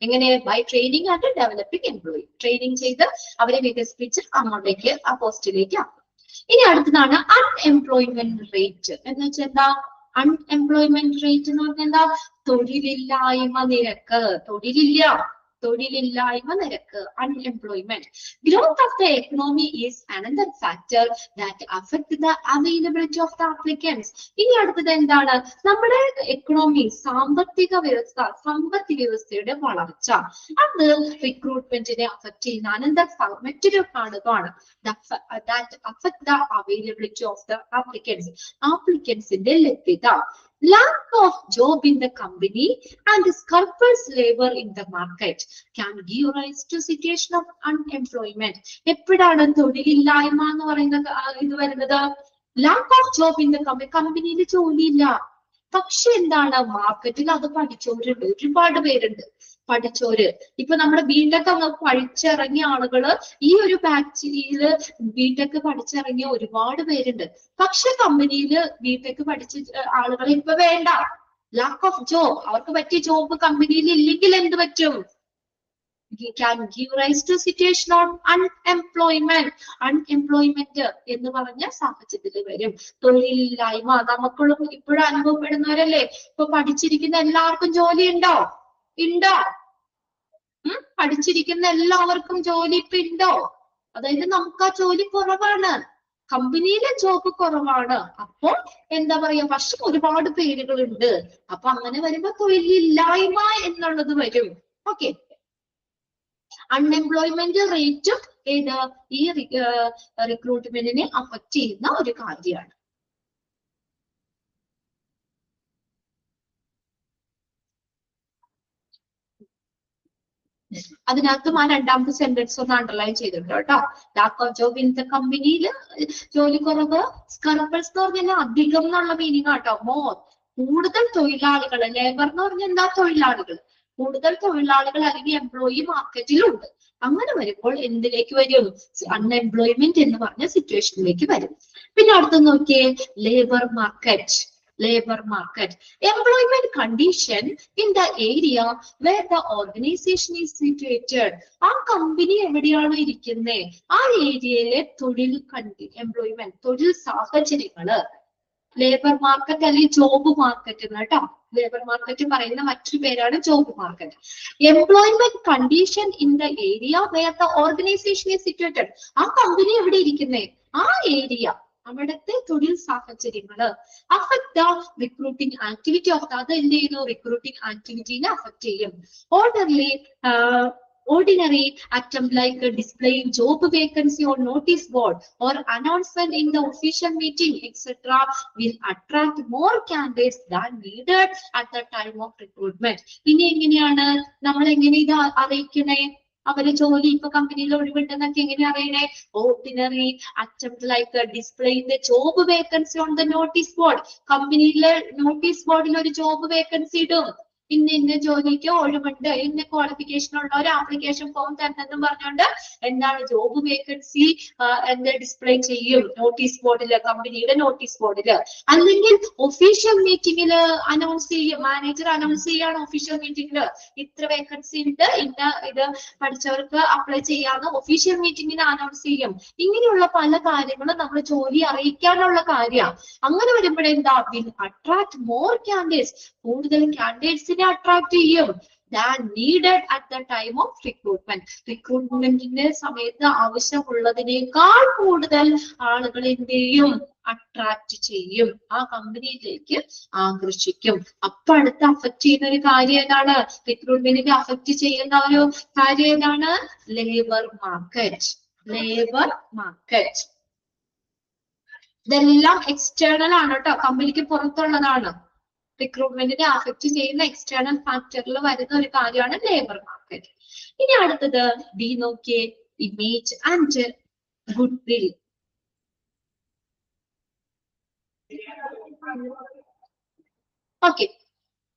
എങ്ങനെ? By training and developing employee. Training ചെയ്ത് അവരെ വികസിപ്പിച്ച് അങ്ങോട്ടേക്ക് ആ പോസ്റ്റിലേക്ക് ആക്കും. ഇനി അടുത്തതാണ് അൺഎംപ്ലോയ്മെന്റ് റേറ്റ്. എന്ന് വെച്ചാൽ എന്താ? അൺഎംപ്ലോയ്മെന്റ് റേറ്റ് എന്ന് പറഞ്ഞാൽ എന്താ? തൊഴിലില്ലായ്മ നിരക്ക്. തൊഴിലില്ലായ്മ നിരക്ക്, unemployment. Growth of the economy is another factor that affect the availability of the applicants. ഇനി അടുത്തത് എന്താണ്? നമ്മുടെ എക്കണോമി, സാമ്പത്തിക വ്യവസ്ഥ, സമ്പദ് വ്യവസ്ഥയുടെ വളർച്ച, അത് റിക്രൂട്ട്മെന്റിനെ അഫക്ട് ചെയ്യുന്ന മറ്റൊരു ഘടകമാണ്. that affect the availability of the applicants. ആപ്ലിക്കൻസിന്റെ ലഭ്യത. Lack of job in the company and scarce labor in the market can give rise to situation of unemployment. എപ്പോഴാണ് തൊഴിലില്ലായ്മ എന്ന് പറയുന്നത് ഇത് വരുന്നത്? lack of job in the company, കമ്പനിയിൽ ജോലിയില്ല. പക്ഷെ എന്താണ്, മാർക്കറ്റിൽ അത് പഠിച്ചവരുണ്ട്, ഒരുപാട് പേരുണ്ട് പഠിച്ചോര്. ഇപ്പൊ നമ്മുടെ ബിടെക് അങ്ങ് പഠിച്ചിറങ്ങിയ ആളുകള്, ഈ ഒരു ബാച്ചില് ബിടെക് പഠിച്ചിറങ്ങിയ ഒരുപാട് പേരുണ്ട്. പക്ഷെ കമ്പനിയില് ബിടെക് പഠിച്ച ആളുകൾ ഇപ്പൊ വേണ്ട. ലാക്ക് ഓഫ് ജോബ്, അവർക്ക് പറ്റിയ ജോബ് കമ്പനിയിൽ ഇല്ലെങ്കിൽ എന്ത് പറ്റും? can give rise to situation of unemployment. unemployment എന്ന് പറഞ്ഞ സാഹചര്യത്തിൽ വരും. തൊഴിലില്ലായ്മ നമുക്കുള്ള ഇപ്പോഴും അനുഭവപ്പെടുന്നവരല്ലേ. ഇപ്പൊ പഠിച്ചിരിക്കുന്ന എല്ലാവർക്കും ജോലി ഉണ്ടോ? ഉണ്ടോ? പഠിച്ചിരിക്കുന്ന എല്ലാവർക്കും ജോലി ഇപ്പൊ ഉണ്ടോ? അതായത് നമുക്ക് ആ ജോലി കുറവാണ്, കമ്പനിയിലെ ജോബ് കുറവാണ്. അപ്പൊ എന്താ പറയാ, പക്ഷെ ഒരുപാട് പേരുകളുണ്ട്. അപ്പൊ അങ്ങനെ വരുമ്പോ തൊഴിലില്ലായ്മ എന്നുള്ളത് വരും. ഓക്കെ, അൺഎംപ്ലോയ്മെന്റ് റേറ്റും ഏത് ഈ റിക്രൂട്ട്മെന്റിനെ അഫക്ട് ചെയ്യുന്ന ഒരു കാര്യമാണ്. അതിനകത്തും ആ രണ്ടാമത്തെ സെന്റൻസ് ഒന്ന് അണ്ടർലൈൻ ചെയ്തിട്ടുണ്ട് കേട്ടോ. Lack of job in the കമ്പനിയിൽ ജോലി കുറവ്. സ്കർപ്പൽസ് എന്ന് പറഞ്ഞാൽ അധികം എന്നുള്ള മീനിങ് ആട്ടോ. മോർ, കൂടുതൽ തൊഴിലാളികൾ. ലേബർ എന്ന് പറഞ്ഞാൽ എന്താ? തൊഴിലാളികൾ. കൂടുതൽ തൊഴിലാളികൾ അല്ലെങ്കിൽ എംപ്ലോയി മാർക്കറ്റിലുണ്ട്. അങ്ങനെ വരുമ്പോൾ എന്തിലേക്ക് വരും? അൺഎംപ്ലോയ്മെന്റ് എന്ന് പറഞ്ഞ സിറ്റുവേഷനിലേക്ക് വരും. പിന്നെ അടുത്ത് നോക്കിയേ, labour market. labor market, employment condition in the area where the organization is situated. ആ കമ്പനി എവിടെയാണ് ഇരിക്കുന്നത്, ആ ഏരിയയിലെ തൊഴിൽ എംപ്ലോയ്മെന്റ്, തൊഴിൽ സാഹചര്യങ്ങള്. ലേബർ മാർക്കറ്റ് അല്ലെങ്കിൽ ജോബ് മാർക്കറ്റ് എന്ന് കേട്ടോ. ലേബർ മാർക്കറ്റ് പറയുന്ന മറ്റൊരു പേരാണ് job market. Employment condition in the area where the organization is situated. ആ കമ്പനി എവിടെ ഇരിക്കുന്നത്, ആ ഏരിയ, അവിടുത്തെ തൊഴിൽ സാഹചര്യങ്ങള്. Affect the recruiting activity of the, അത് എന്ത് ചെയ്യുന്നു? റിക്രൂട്ടിംഗ് ആക്ടിവിറ്റീനെ അഫക്ട് ചെയ്യും. Ordinary attempt like displaying job vacancy on notice board or announcement in the official meeting, etc., will attract more candidates than needed at the time of recruitment. ഇനി എങ്ങനെയാണ് നമ്മൾ എങ്ങനെ ഇത് അറിയിക്കണേ? അവരെ ജോലി ഇപ്പൊ കമ്പനിയിൽ ഒഴിവിട്ടെന്നൊക്കെ എങ്ങനെ അറിയണേ? Ordinary attempt like displaying the job vacancy on the notice board. കമ്പനിയിലെ നോട്ടീസ് ബോർഡിൽ ഒരു ജോബ് വേക്കൻസി ഇടും. ഇന്ന ജോലിക്ക് ഒഴിവുണ്ട്, ഇന്ന ക്വാളിഫിക്കേഷൻ ഉള്ള ഒരു ആപ്ലിക്കേഷൻ ഫോം തന്നെന്നും പറഞ്ഞുകൊണ്ട് എന്താണ് ജോബ് വേക്കൻസി എന്താ ഡിസ്പ്ലേ ചെയ്യും നോട്ടീസ് ബോർഡില്, കമ്പനിയുടെ നോട്ടീസ് ബോർഡില്. അല്ലെങ്കിൽ ഒഫീഷ്യൽ മീറ്റിംഗില് അനൗൺസ് ചെയ്യും. മാനേജർ അനൗൺസ് ചെയ്യാണ് ഒഫീഷ്യൽ മീറ്റിംഗില്, ഇത്ര വേക്കൻസി ഉണ്ട്, ഇന്ന ഇത് പഠിച്ചവർക്ക് അപ്ലൈ ചെയ്യാന്ന് ഒഫീഷ്യൽ മീറ്റിംഗിന് അനൗൺസ് ചെയ്യും. ഇങ്ങനെയുള്ള പല കാര്യങ്ങളും നമ്മൾ ജോലി അറിയിക്കാനുള്ള കാര്യമാണ്. അങ്ങനെ വരുമ്പോഴെന്താ, വിൽ അട്രാക്ട് മോർ കാൻഡിഡേറ്റ്സ്, കൂടുതൽ കാൻഡിഡേറ്റ്സിനെ അട്രാക്ട് ചെയ്യും than needed at the time of recruitment. റിക്രൂട്ട്മെന്റിന്റെ സമയത്ത് ആവശ്യമുള്ളതിനേക്കാൾ കൂടുതൽ ആളുകൾ എന്ത് ചെയ്യും? അട്രാക്ട് ചെയ്യും, ആ കമ്പനിയിലേക്ക് ആകർഷിക്കും. അപ്പൊ അടുത്ത് അഫക്ട് ചെയ്യുന്ന ഒരു കാര്യം ഏതാണ്? റിക്രൂട്ട്മെന്റിനെ അഫക്ട് ചെയ്യുന്ന ഒരു കാര്യം ഏതാണ്? Labour market. ലേബർ മാർക്കറ്റ് ഇതെല്ലാം എക്സ്റ്റേണൽ ആണ് കേട്ടോ, കമ്പനിക്ക് പുറത്തുള്ളതാണ്. റിക്രൂട്ട്മെന്റിനെ അഫക്ട് ചെയ്യുന്ന എക്സ്റ്റേണൽ ഫാക്ടറിൽ വരുന്ന ഒരു കാര്യമാണ് ലേബർ മാർക്കറ്റ്. ഇനി അടുത്തത് ബി നോക്കിയേ, image and good will. Okay,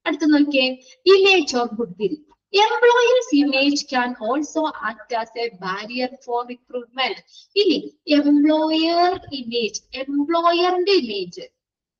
അടുത്ത് നോക്കിയേ, image or good will. Employer's image can also act as a barrier for recruitment. ഇനി employer image, employer-ന്റെ image,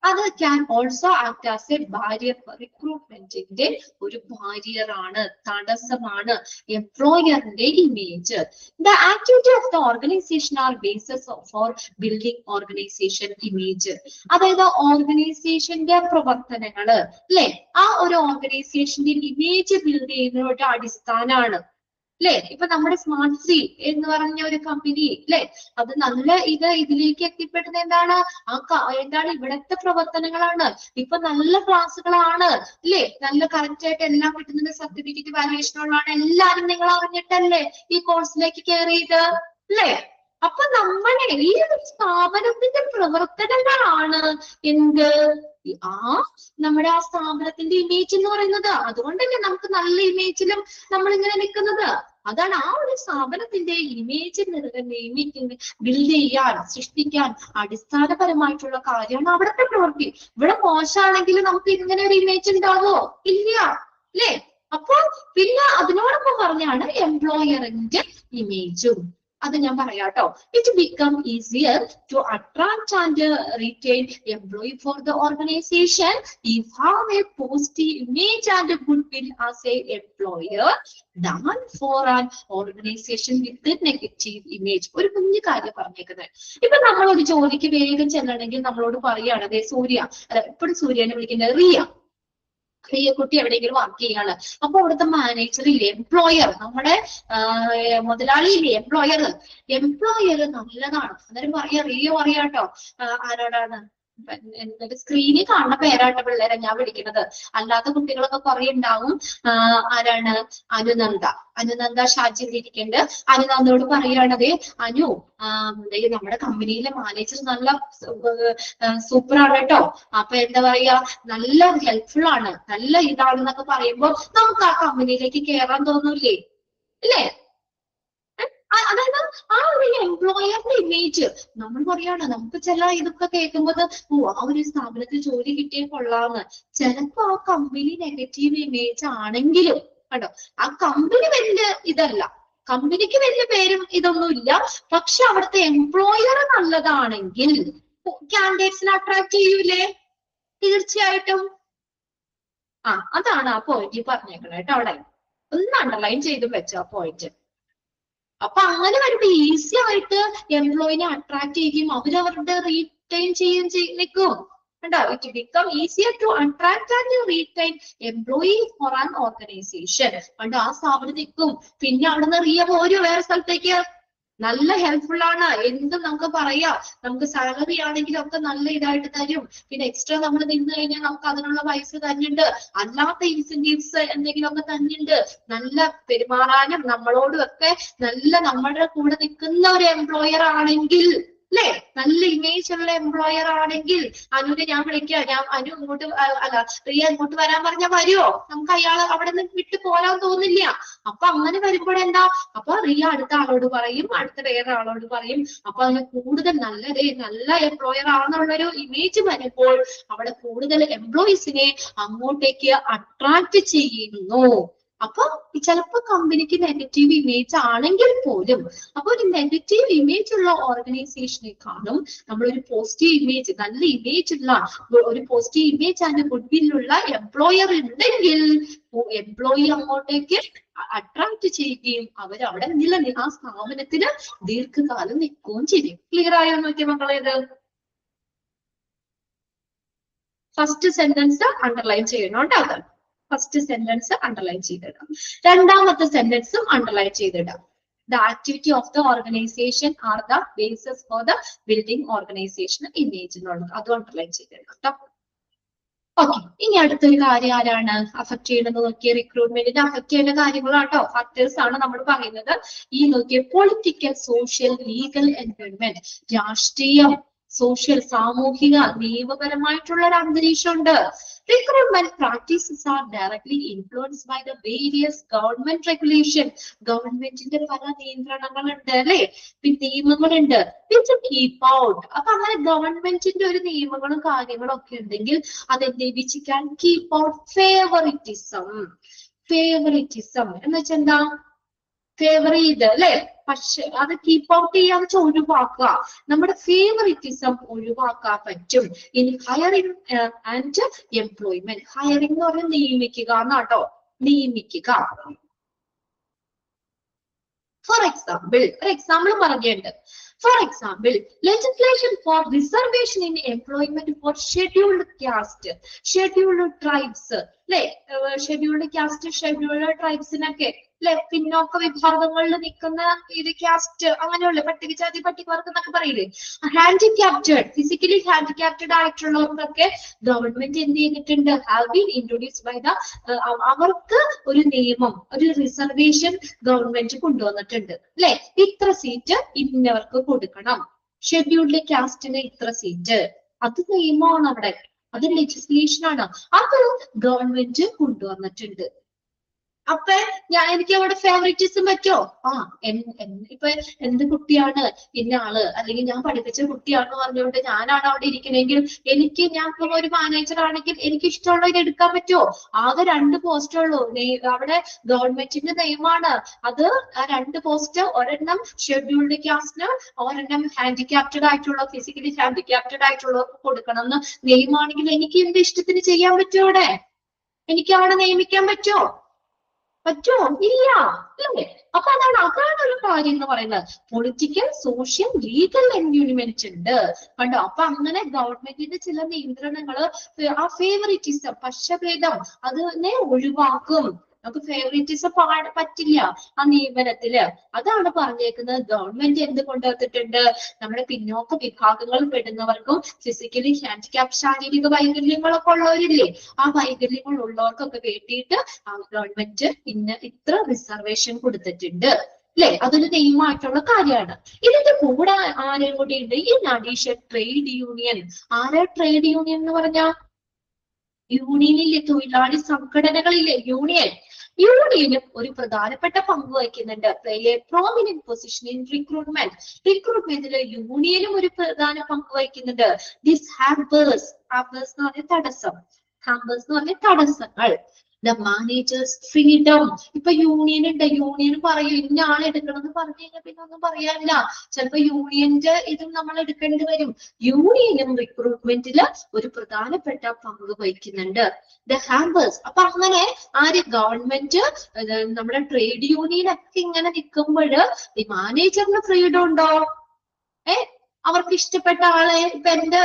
അത് can also act as a barrier for recruitment-ന്റെ ഒരു barrier ആണ്, തടസ്സമാണ് എംപ്ലോയറിന്റെ image. The activity of the organization are basis for building organization image. അതായത് ഓർഗനൈസേഷന്റെ പ്രവർത്തനങ്ങള് അല്ലെ, ആ ഒരു ഓർഗനൈസേഷന്റെ ഇമേജ് ബിൽഡ് ചെയ്യുന്ന ഒരു അടിസ്ഥാനമാണ് അല്ലെ? ഇപ്പൊ നമ്മുടെ സ്മാർട്ട് സീ എന്ന് പറഞ്ഞ ഒരു കമ്പനി അല്ലെ, അത് നല്ല ഇതിലേക്ക് എത്തിപ്പെടുന്നത് എന്താണ്? എന്താണ് ഇവിടത്തെ പ്രവർത്തനങ്ങളാണ്. ഇപ്പൊ നല്ല ക്ലാസ്സുകളാണ് അല്ലെ, നല്ല കറക്റ്റ് ആയിട്ട് എല്ലാം കിട്ടുന്നത്, സർട്ടിഫിക്കറ്റ് വാല്യുവേഷനുകളാണ്. എല്ലാരും നിങ്ങൾ അറിഞ്ഞിട്ടല്ലേ ഈ കോഴ്സിലേക്ക് കയറിയത് അല്ലെ? അപ്പൊ നമ്മളെ ഈ ഒരു സ്ഥാപനത്തിന്റെ പ്രവർത്തനങ്ങളാണ് എന്ത്, നമ്മുടെ ആ സ്ഥാപനത്തിന്റെ ഇമേജ് എന്ന് പറയുന്നത്. അതുകൊണ്ടല്ലേ നമുക്ക് നല്ല ഇമേജിലും നമ്മൾ ഇങ്ങനെ നിൽക്കുന്നത്. അതാണ് ആ ഒരു സ്ഥാപനത്തിന്റെ ഇമേജ് ബിൽഡ് ചെയ്യാൻ, സൃഷ്ടിക്കാൻ അടിസ്ഥാനപരമായിട്ടുള്ള കാര്യമാണ് അവിടുത്തെ പ്രവൃത്തി. ഇവിടെ മോശമാണെങ്കിൽ നമുക്ക് ഇങ്ങനെ ഒരു ഇമേജ് ഉണ്ടാവോ? ഇല്ല അല്ലേ? അപ്പൊ പിന്നെ അതിനോടൊപ്പം പറഞ്ഞാണ് എംപ്ലോയറിന്റെ ഇമേജും. അത് ഞാൻ പറയാട്ടോ. It become easier to attract and retain employee for the organization if have a positive image and goodwill as a employer than for an organization with negative image. ഒരു കുഞ്ഞു കാര്യം പറഞ്ഞേക്കുന്നത്. ഇപ്പൊ നമ്മൾ ഒരു ജോലിക്ക് വേഗം ചെല്ലണമെങ്കിൽ നമ്മളോട് പറയുകയാണ്, അതെ സൂര്യ, എപ്പോഴും സൂര്യനെ വിളിക്കുന്നത് റിയ കുട്ടി എവിടെയെങ്കിലും വർക്ക് ചെയ്യാണ്. അപ്പൊ അവിടുത്തെ മാനേജർ ഇല്ലേ, എംപ്ലോയർ, നമ്മുടെ മുതലാളി ഇല്ലേ, എംപ്ലോയർ നല്ലതാണ്. അന്നേരം പറയാ, റിയ പറയാട്ടോ, ആരോടാണ് എന്നിട്ട് സ്ക്രീനിൽ കാണുന്ന പേരാട്ട പിള്ളേരെ ഞാൻ വിളിക്കുന്നത്. അല്ലാത്ത കുട്ടികളൊക്കെ കുറെ ഉണ്ടാവും. ആരാണ്? അനുനന്ദ ഷാജിൽ ഇരിക്കുന്നുണ്ട്. അനുനന്ദോട് പറയുകയാണത്, അനു നമ്മുടെ കമ്പനിയിലെ മാനേജർ നല്ല സൂപ്പർ ആണ് കേട്ടോ. അപ്പൊ എന്താ പറയാ, നല്ല ഹെൽപ്ഫുൾ ആണ്, നല്ല ഇതാണെന്നൊക്കെ പറയുമ്പോ നമുക്ക് ആ കമ്പനിയിലേക്ക് കയറാൻ തോന്നൂല്ലേ? അല്ലേ? അതായത് ആ ഒരു എംപ്ലോയറിന്റെ ഇമേജ് നമ്മൾ പറയാണ്. നമുക്ക് ചില ഇതൊക്കെ കേൾക്കുമ്പോൾ ആ ഒരു സ്ഥാപനത്തിൽ ജോലി കിട്ടിയ കൊള്ളാന്ന്. ചിലപ്പോ ആ കമ്പനി നെഗറ്റീവ് ഇമേജ് ആണെങ്കിലും കേട്ടോ, ആ കമ്പനി വലിയ ഇതല്ല, കമ്പനിക്ക് വലിയ പേരും ഇതൊന്നും ഇല്ല. പക്ഷെ അവിടുത്തെ എംപ്ലോയർ നല്ലതാണെങ്കിൽ കാൻഡിഡേറ്റ്സിനെ അട്രാക്ട് ചെയ്യൂലേ? തീർച്ചയായിട്ടും. അതാണ് ആ പോയിന്റ് പറഞ്ഞേക്കണേ കേട്ടോ. അവിടെ ഒന്ന് അണ്ടർലൈൻ ചെയ്ത് വെച്ചോ ആ പോയിന്റ്. അപ്പൊ അങ്ങനെ വരുമ്പോ ഈസി ആയിട്ട് എംപ്ലോയിനെ അട്രാക്ട് ചെയ്യുകയും അവരവരുടെ റീറ്റെയിൻ നിൽക്കും. കണ്ടോ? It become easier to attract and retain employee for an organization. കണ്ടോ? ആ സ്ഥാപനം നിൽക്കും. പിന്നെ അവിടെ നിന്ന് റിയ പോരും വേറെ സ്ഥലത്തേക്ക്. നല്ല ഹെൽപ്ഫുൾ ആണ്. എന്തും നമുക്ക് പറയാം. നമുക്ക് സാലറി ആണെങ്കിലും ഒക്കെ നല്ല ഇതായിട്ട് തരും. പിന്നെ എക്സ്ട്രാ നമ്മൾ നിന്ന് കഴിഞ്ഞാൽ നമുക്ക് അതിനുള്ള പൈസ തന്നെയുണ്ട്. അല്ലാത്ത ഇൻസെന്റീവ്സ് എന്തെങ്കിലും ഒക്കെ തന്നെയുണ്ട്. നല്ല പെരുമാറാനും നമ്മളോടും ഒക്കെ നല്ല നമ്മുടെ കൂടെ നിൽക്കുന്ന ഒരു എംപ്ലോയർ ആണെങ്കിൽ, അല്ലെ, നല്ല ഇമേജ് ഉള്ള എംപ്ലോയർ ആണെങ്കിൽ അനുവിനെ ഞാൻ വിളിക്കാം, അനു ഇങ്ങോട്ട് റിയ ഇങ്ങോട്ട് വരാൻ പറഞ്ഞാൽ വരുമോ? നമുക്ക് അയാൾ അവിടെ നിന്ന് വിട്ടു പോരാൻ തോന്നില്ല. അപ്പൊ അങ്ങനെ വരുമ്പോഴെന്താ, അപ്പൊ റിയ അടുത്ത ആളോട് പറയും, അടുത്ത വേറെ ആളോട് പറയും. അപ്പൊ അതിന് കൂടുതൽ നല്ല എംപ്ലോയർ ആണെന്നുള്ളൊരു ഇമേജ് വരുമ്പോൾ അവിടെ കൂടുതൽ എംപ്ലോയീസിനെ അങ്ങോട്ടേക്ക് അട്രാക്ട് ചെയ്യുന്നു. അപ്പൊ ചിലപ്പോ കമ്പനിക്ക് നെഗറ്റീവ് ഇമേജ് ആണെങ്കിൽ പോലും, അപ്പൊ ഒരു നെഗറ്റീവ് ഇമേജ് ഉള്ള ഓർഗനൈസേഷനെക്കാളും നമ്മളൊരു പോസിറ്റീവ് ഇമേജ്, നല്ല ഇമേജ് ഉള്ള ഒരു പോസിറ്റീവ് ഇമേജ് ആൻഡ് ഗുഡ് വില്ലുള്ള എംപ്ലോയർ ഉണ്ടെങ്കിൽ എംപ്ലോയി അങ്ങോട്ടേക്ക് അട്രാക്ട് ചെയ്യുകയും അവരവിടെ ആ സ്ഥാപനത്തിന് ദീർഘകാലം നിൽക്കുകയും ചെയ്യും. ക്ലിയർ ആയോ നോക്കിയ മക്കളേത്? ഫസ്റ്റ് സെന്റൻസ് അണ്ടർലൈൻ ചെയ്യണം കേട്ടോ. ഫസ്റ്റ് സെന്റൻസ് അണ്ടർലൈൻ ചെയ്തിടാം. രണ്ടാമത്തെ സെന്റൻസും അണ്ടർലൈൻ ചെയ്തിടാം. The activity of the organization are the basis for the building organizational image എന്നുള്ളത് അതും അണ്ടർലൈൻ ചെയ്തിടാം കേട്ടോ. ഓക്കെ, ഇനി അടുത്തൊരു കാര്യം ആരാണ് അഫക്ട് ചെയ്യുന്നത് നോക്കിയ? റിക്രൂട്ട്മെന്റിനെ അഫക്ട് ചെയ്യുന്ന കാര്യങ്ങളാട്ടോ, ഫാക്ടേഴ്സ് ആണ് നമ്മൾ പറയുന്നത്. ഈ നോക്കിയ പൊളിറ്റിക്കൽ, സോഷ്യൽ, ലീഗൽ എൻവയോൺമെന്റ്, രാഷ്ട്രീയം, സോഷ്യൽ, സാമൂഹിക, നിയമപരമായിട്ടുള്ള ഒരു അന്തരീക്ഷമുണ്ട്. Recruitment practices are directly influenced by the various government regulation. ഗവൺമെന്റിന്റെ പല നിയന്ത്രണങ്ങളുണ്ട് അല്ലെ, നിയമങ്ങളുണ്ട്. Which keep out. അപ്പൊ അങ്ങനെ ഗവൺമെന്റിന്റെ ഒരു നിയമങ്ങളും കാര്യങ്ങളും ഒക്കെ ഉണ്ടെങ്കിൽ അതെന്ത്, which can keep out favoritism. Favouritism എന്ന് വെച്ചാൽ എന്താ? ഫേവർ ചെയ്ത് അല്ലെ, പക്ഷെ അത് കീപ്പ് ഔട്ട് ചെയ്യാന്ന് വെച്ചാൽ ഒഴിവാക്കുക. നമ്മുടെ ഫേവറിറ്റിസം ഒഴിവാക്കാൻ പറ്റും. ഇനി ഹയറിംഗ് ആൻഡ് എംപ്ലോയ്മെന്റ്. ഹയറിംഗ് എന്ന് പറഞ്ഞാൽ നിയമിക്കുക എന്നാട്ടോ, നിയമിക്കുക. ഫോർ എക്സാമ്പിൾ, ഒരു എക്സാമ്പിൾ പറഞ്ഞിട്ടുണ്ട്. For example, legislation for reservation in employment for scheduled caste, scheduled tribes, scheduled caste, scheduled tribes നൊക്കെ പിന്നോക്ക വിഭാഗങ്ങളിൽ നിൽക്കുന്ന ഇത് കാസ്റ്റ് അങ്ങനെയുള്ള പട്ടികജാതി പട്ടികവർഗം എന്നൊക്കെ പറയില്ലേ, ഹാൻഡിക്യാപ്റ്റഡ് ഫിസിക്കലി ഹാൻഡിക്യാപ്റ്റഡ് ആയിട്ടുള്ളവർക്കൊക്കെ ഗവൺമെന്റ് എന്ത് ചെയ്തിട്ടുണ്ട്, have been introduce by the അവർക്ക് ഒരു നിയമം, ഒരു റിസർവേഷൻ ഗവൺമെന്റ് കൊണ്ടുവന്നിട്ടുണ്ട് അല്ലെ. ഇത്ര സീറ്റ് ഇന്നവർക്ക് കൊടുക്കണം, ഷെഡ്യൂൾഡ് കാസ്റ്റിന് ഇത്ര സീറ്റ്, അത് നിയമമാണ് അവിടെ, അത് ലെജിസ്ലേഷൻ ആണ്, അത് ഗവൺമെന്റ് കൊണ്ടുവന്നിട്ടുണ്ട്. അപ്പൊ എനിക്ക് അവിടെ ഫേവറിറ്റിസം പറ്റോ? ഇപ്പൊ എന്ത് കുട്ടിയാണ് ഇന്ന ആള്, അല്ലെങ്കിൽ ഞാൻ പഠിപ്പിച്ച കുട്ടിയാണെന്ന് പറഞ്ഞുകൊണ്ട് ഞാനാണ് അവിടെ ഇരിക്കണമെങ്കിൽ എനിക്ക്, ഞാൻ ഇപ്പൊ ഒരു മാനേജർ ആണെങ്കിൽ എനിക്ക് ഇഷ്ടമുള്ളത് എടുക്കാൻ പറ്റുമോ? ആകെ 2 പോസ്റ്റേ ഉള്ളൂ, അവിടെ ഗവൺമെന്റിന്റെ നിയമമാണ് അത്. ആ 2 പോസ്റ്റ്, ഒരെണ്ണം ഷെഡ്യൂൾഡ് കാസ്റ്റിന്, ഒരെണ്ണം ഹാൻഡിക്യാപ്റ്റഡ് ആയിട്ടുള്ള ഫിസിക്കലി ഹാൻഡിക്യാപ്റ്റഡ് ആയിട്ടുള്ളവർക്ക് കൊടുക്കണം എന്ന് നിയമമാണെങ്കിൽ എനിക്ക് എന്റെ ഇഷ്ടത്തിന് ചെയ്യാൻ പറ്റുമോ? അവിടെ എനിക്ക് അവിടെ നിയമിക്കാൻ പറ്റുമോ? പറ്റുമോ? ഇല്ല അല്ലേ. അപ്പൊ അതാണ് ഒരു കാര്യം എന്ന് പറയുന്നത്. പൊളിറ്റിക്കൽ, സോഷ്യൽ, ലീഗൽ എൻവയോൺമെന്റ് ഉണ്ട് കണ്ടോ. അപ്പൊ അങ്ങനെ ഗവൺമെന്റിന്റെ ചില നിയന്ത്രണങ്ങള്, ആ ഫേവറിറ്റിസം, പക്ഷഭേദം അതിനെ ഒഴിവാക്കും. നമുക്ക് ഫേവറിറ്റിസം പറ്റില്ല ആ നിയമനത്തില്. അതാണ് പറഞ്ഞേക്കുന്നത്. ഗവൺമെന്റ് എന്ത് കൊണ്ടുവന്നിട്ടുണ്ട്, നമ്മുടെ പിന്നോക്ക വിഭാഗങ്ങളിൽ പെടുന്നവർക്കും ഫിസിക്കലി ഹാൻഡിക്യാപ്, ശാരീരിക വൈകല്യങ്ങളൊക്കെ ഉള്ളവരില്ലേ, ആ വൈകല്യങ്ങൾ ഉള്ളവർക്കൊക്കെ വേണ്ടിയിട്ട് ഗവൺമെന്റ് ഇത്ര റിസർവേഷൻ കൊടുത്തിട്ടുണ്ട് അല്ലെ. അതൊരു നിയമമായിട്ടുള്ള കാര്യമാണ്. ഇതിന്റെ കൂടെ ആരെയും കൂടി ഉണ്ട്, ഇൻ അഡീഷൻ ട്രേഡ് യൂണിയൻ. ആരാ ട്രേഡ് യൂണിയൻ എന്ന് പറഞ്ഞാ? യൂണിയനിലെ തൊഴിലാളി സംഘടനകളിലെ യൂണിയനും ഒരു പ്രധാനപ്പെട്ട പങ്ക് വഹിക്കുന്നുണ്ട്. പ്രോമിനന്റ് പൊസിഷൻ ഇൻ റിക്രൂട്ട്മെന്റില് യൂണിയനും ഒരു പ്രധാന പങ്ക് വഹിക്കുന്നുണ്ട്. ദിസ് ഹാമ്പേഴ്സ് എന്ന് പറഞ്ഞ തടസ്സം, ഹാമ്പേഴ്സ് എന്ന് പറഞ്ഞ തടസ്സങ്ങൾ. The managers freedom. ഇപ്പൊ യൂണിയൻ ഉണ്ട്, യൂണിയൻ പറയും ഇന്ന ആൾ എടുക്കണം എന്ന് പറഞ്ഞു കഴിഞ്ഞാൽ പിന്നെ ഒന്നും പറയാനില്ല. ചിലപ്പോ യൂണിയന്റെ ഇതും നമ്മൾ എടുക്കേണ്ടി വരും. യൂണിയനും റിക്രൂട്ട്മെന്റില് ഒരു പ്രധാനപ്പെട്ട പങ്ക് വഹിക്കുന്നുണ്ട്. The hampers. അപ്പൊ അങ്ങനെ ഗവൺമെന്റ്, നമ്മുടെ ട്രേഡ് യൂണിയൻ ഒക്കെ ഇങ്ങനെ നിൽക്കുമ്പോൾ ഈ മാനേജറിന് ഫ്രീഡം ഉണ്ടോ? അവർക്ക് ഇഷ്ടപ്പെട്ട ആളെ, ഇപ്പൊ എന്റെ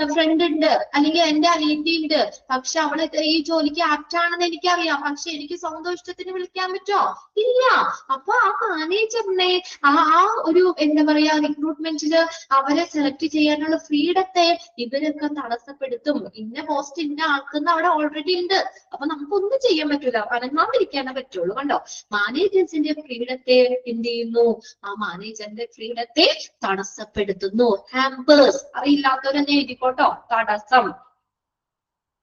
ഫ്രണ്ട് ഉണ്ട്, അല്ലെങ്കിൽ എന്റെ അനിയത്തി ഉണ്ട്, പക്ഷെ അവളെ ഈ ജോലിക്ക് ആപ്റ്റ് ആണെന്ന് എനിക്കറിയാം, പക്ഷെ എനിക്ക് സ്വന്തം ഇഷ്ടത്തിന് വിളിക്കാൻ പറ്റോ? ഇല്ല. അപ്പൊ ആ മാനേജറിനെ, ആ ഒരു എന്താ പറയാ, റിക്രൂട്ട്മെന്റില് അവരെ സെലക്ട് ചെയ്യാനുള്ള ഫ്രീഡത്തെ ഇവരൊക്കെ തടസ്സപ്പെടുത്തും. ഇന്ന പോസ്റ്റ് ഇന്ന ആൾക്കുന്ന അവിടെ ഓൾറെഡി ഉണ്ട്, അപ്പൊ നമുക്കൊന്നും ചെയ്യാൻ പറ്റൂല, അനങ്ങാതിരിക്കാനേ പറ്റുള്ളൂ. കണ്ടോ, മാനേജേഴ്സിന്റെ ഫ്രീഡത്തെ എന്ത് ചെയ്യുന്നു, ആ മാനേജറിന്റെ ഫ്രീഡത്തെ തടസ്സപ്പെടുത്തുന്നു. ഹാമ്പേഴ്സ് അറിയില്ലാത്തവരെന്നെ എഴുതിക്കോട്ടോ, തടസ്സം.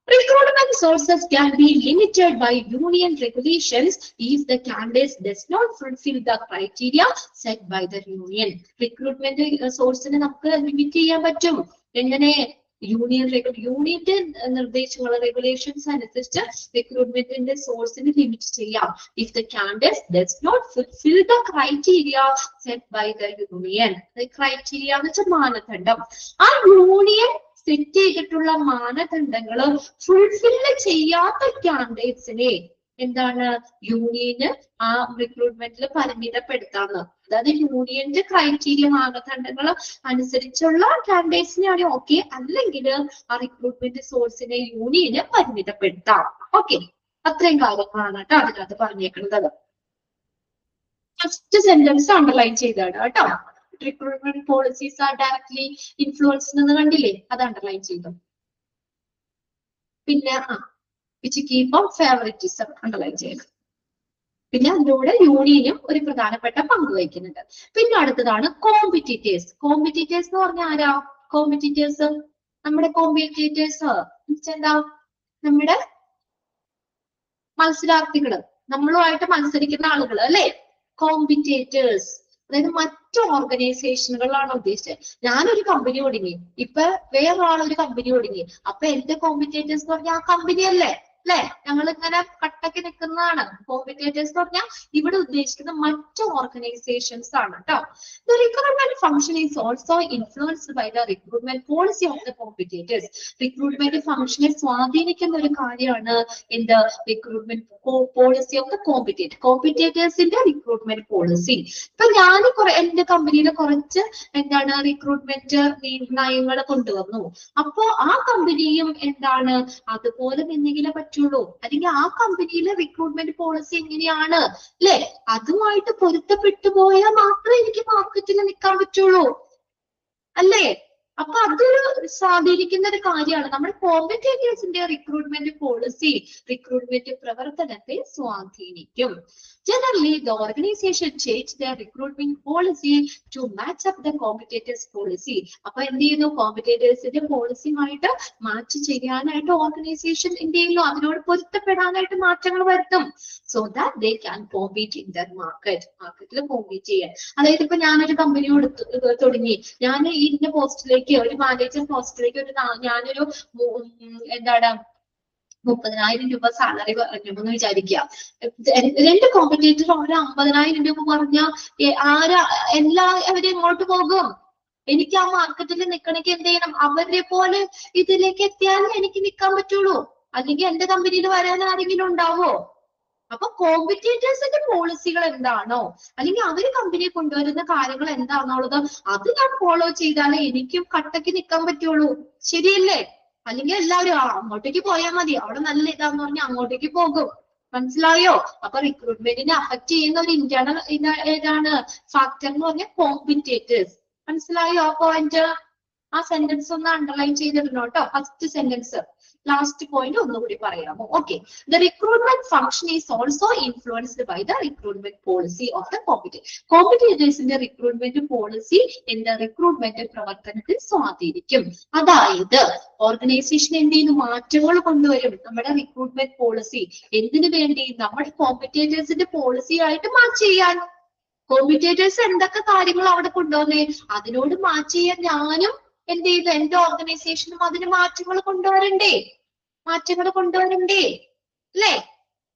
Recruitment sources can be limited by union regulations if the candidate does not fulfill the criteria set by the union. Recruitment source ne namukku limit cheyan pattum. Engane? യൂണിയന്റെ നിർദ്ദേശങ്ങൾ, റെഗുലേഷൻസ് അനുസരിച്ച് റിക്രൂട്ട്മെന്റിന്റെ സോഴ്സിന് ലിമിറ്റ് ചെയ്യാം. If the candidate does not fulfil the criteria set by the union. Criteria എന്ന് വെച്ചാൽ മാനദണ്ഡം. ആ union set ചെയ്തിട്ടുള്ള മാനദണ്ഡങ്ങള് ഫുൾഫില്ല് ചെയ്യാത്ത കാൻഡിഡേറ്റ്സിനെ എന്താണ് യൂണിയന് ആ റിക്രൂട്ട്മെന്റിൽ പരിമിതപ്പെടുത്താന്ന്. അതായത് യൂണിയന്റെ ക്രൈറ്റീരിയ, മാനദണ്ഡങ്ങൾ അനുസരിച്ചുള്ള കാൻഡിഡേറ്റ്സിനെയാണ് ഓക്കെ, അല്ലെങ്കിൽ ആ റിക്രൂട്ട്മെന്റ് സോഴ്സിനെ യൂണിയന് പരിമിതപ്പെടുത്താം. ഓക്കെ, അത്രയും കാര്യങ്ങളാണ് കേട്ടോ അതിനകത്ത് പറഞ്ഞേക്കുന്നത്. ഫസ്റ്റ് സെന്റൻസ് അണ്ടർലൈൻ ചെയ്താണ് കേട്ടോ. Recruitment policies R directly influenced എന്ന് കണ്ടില്ലേ, അത് അണ്ടർലൈൻ ചെയ്തു. പിന്നെ which keep on favoritism underline ചെയ്യണം. പിന്നെ അതിലൂടെ യൂണിയനും ഒരു പ്രധാനപ്പെട്ട പങ്ക് വഹിക്കുന്നുണ്ട്. പിന്നെ അടുത്തതാണ് കോമ്പറ്റീറ്റേഴ്സ്. കോമ്പറ്റീറ്റേഴ്സ് എന്ന് പറഞ്ഞാൽ ആരാ? കോമ്പറ്റീറ്റേഴ്സ്, നമ്മുടെ കോമ്പറ്റീറ്റേഴ്സ് എന്താ? നമ്മുടെ മത്സരാർത്ഥികള്, നമ്മളുമായിട്ട് മത്സരിക്കുന്ന ആളുകൾ അല്ലെ, കോമ്പറ്റേറ്റേഴ്സ്. അതായത് മറ്റു ഓർഗനൈസേഷനുകളാണ് ഉദ്ദേശിച്ചത്. ഞാനൊരു കമ്പനി ഒടുങ്ങി, ഇപ്പൊ വേറൊരാളൊരു കമ്പനി ഒടുങ്ങി, അപ്പൊ എന്റെ കോമ്പറ്റേറ്റേഴ്സ് എന്ന് പറഞ്ഞാൽ ആ കമ്പനി അല്ലേ. അല്ലെ? ഞങ്ങൾ ഇങ്ങനെ കട്ടക്ക് നിൽക്കുന്നതാണ്. കോമ്പറ്റേറ്റേഴ്സ് എന്ന് പറഞ്ഞാൽ ഇവിടെ ഉദ്ദേശിക്കുന്ന മറ്റു ഓർഗനൈസേഷൻസ് ആണ് കേട്ടോ. The recruitment function is also influenced by the recruitment policy of the competitors. Recruitment ഫംഗ്ഷനെ സ്വാധീനിക്കുന്ന ഒരു കാര്യമാണ് എന്ത്? റിക്രൂട്ട്മെന്റ് പോളിസി ഓഫ് ദ കോമ്പറ്റേറ്റേഴ്സിന്റെ റിക്രൂട്ട്മെന്റ് പോളിസി. ഇപ്പൊ ഞാൻ എന്റെ കമ്പനിയിൽ കുറച്ച് എന്താണ് റിക്രൂട്ട്മെന്റ് നയങ്ങൾ കൊണ്ടുവന്നു. അപ്പോ ആ കമ്പനിയും എന്താണ് അതുപോലെ എന്തെങ്കിലും പറ്റുള്ളൂ. അല്ലെങ്കിൽ ആ കമ്പനിയിലെ റിക്രൂട്ട്മെന്റ് പോളിസി എങ്ങനെയാണ് അല്ലെ, അതുമായിട്ട് പൊരുത്തപ്പെട്ടു പോയാൽ മാത്രമേ എനിക്ക് മാർക്കറ്റിൽ നിൽക്കാൻ പറ്റുള്ളൂ അല്ലേ? അപ്പൊ അതൊരു സ്വാധീനിക്കുന്ന ഒരു കാര്യമാണ്. നമ്മുടെ കോമ്പറ്റേറ്റേഴ്സിന്റെ റിക്രൂട്ട്മെന്റ് പോളിസി റിക്രൂട്ട്മെന്റ് പ്രവർത്തനത്തെ സ്വാധീനിക്കും. Generally, the organization change their recruitment policy to match up the competitors' policy. അപ്പൊ എന്ത് ചെയ്യുന്നു? കോമ്പറ്റേറ്റേഴ്സിന്റെ പോളിസിയുമായിട്ട് മാച്ച് ചെയ്യാനായിട്ട് ഓർഗനൈസേഷൻ എന്ത് ചെയ്യുന്നു? അതിനോട് പൊരുത്തപ്പെടാനായിട്ട് മാറ്റങ്ങൾ വരുത്തും. So that they can compete in their market. മാർക്കറ്റിൽ കോമ്പീറ്റ് ചെയ്യാൻ. അതായത് ഇപ്പൊ ഞാനൊരു കമ്പനി തുടങ്ങി, ഞാൻ ഇന്ന പോസ്റ്റിലേക്ക് ഒരു മാനേജർ പോസ്റ്റിലേക്ക് ഞാനൊരു എന്താണ് 30,000 രൂപ സാലറി പറഞ്ഞു എന്ന് വിചാരിക്കുക. രണ്ട് കോമ്പറ്റേറ്റർ ഒരു 50,000 രൂപ പറഞ്ഞാൽ എല്ലാവരും എങ്ങോട്ട് പോകും? എനിക്ക് ആ മാർക്കറ്റിൽ നിൽക്കണമെങ്കിൽ എന്ത് ചെയ്യണം? അവരെ പോലെ ഇതിലേക്ക് എത്തിയാലേ എനിക്ക് നിൽക്കാൻ പറ്റുള്ളൂ. അല്ലെങ്കിൽ എന്റെ കമ്പനിയിൽ വരാൻ ആരെങ്കിലും ഉണ്ടാവോ? അപ്പൊ കോമ്പറ്റേറ്റേഴ്സിന്റെ പോളിസികൾ എന്താണോ, അല്ലെങ്കിൽ അവര് കമ്പനിയെ കൊണ്ടുവരുന്ന കാര്യങ്ങൾ എന്താണെന്നുള്ളത് അത് ഞാൻ ഫോളോ ചെയ്താലേ എനിക്കും കട്ടക്ക് നിൽക്കാൻ പറ്റുള്ളൂ. ശരിയല്ലേ? അല്ലെങ്കിൽ എല്ലാവരും അങ്ങോട്ടേക്ക് പോയാൽ മതി, അവിടെ നല്ല ഇതാന്ന് പറഞ്ഞാൽ അങ്ങോട്ടേക്ക് പോകും. മനസ്സിലായോ? അപ്പൊ റിക്രൂട്ട്മെന്റിനെ അഫക്ട് ചെയ്യുന്ന ഒരു ഇന്റേണൽ ഏതാണ് ഫാക്ടർ എന്ന് പറഞ്ഞാൽ കോമ്പറ്റേറ്റേഴ്സ്. മനസ്സിലായോ ആ പോയിന്റ്? ആ സെന്റൻസ് ഒന്ന് അണ്ടർലൈൻ ചെയ്തിടണം കേട്ടോ. ഫസ്റ്റ് സെന്റൻസ് ലാസ്റ്റ് പോയിന്റ് ഒന്നുകൂടി പറയാമോ? Okay. The recruitment function is also influenced by the recruitment policy of the കോമ്പറ്റേറ്റേഴ്സിന്റെ റിക്രൂട്ട്മെന്റ് പോളിസി എന്റെ റിക്രൂട്ട്മെന്റ് പ്രവർത്തനത്തിൽ സ്വാധീനിക്കും. അതായത് ഓർഗനൈസേഷൻ എന്ത് ചെയ്യുന്നു? മാറ്റങ്ങൾ കൊണ്ടുവരും നമ്മുടെ റിക്രൂട്ട്മെന്റ് പോളിസി. എന്തിനു വേണ്ടി? നമ്മുടെ കോമ്പറ്റേറ്റേഴ്സിന്റെ പോളിസി ആയിട്ട് മാച്ച് ചെയ്യാൻ. കോമ്പറ്റേറ്റേഴ്സ് എന്തൊക്കെ കാര്യങ്ങൾ അവിടെ കൊണ്ടുവന്നേ അതിനോട് മാച്ച് ചെയ്യാൻ ഞാനും എന്ത് ചെയ്തു? എന്റെ ഓർഗനൈസേഷനും അതിന് മാറ്റങ്ങൾ കൊണ്ടുവരണ്ടേ? അല്ലേ?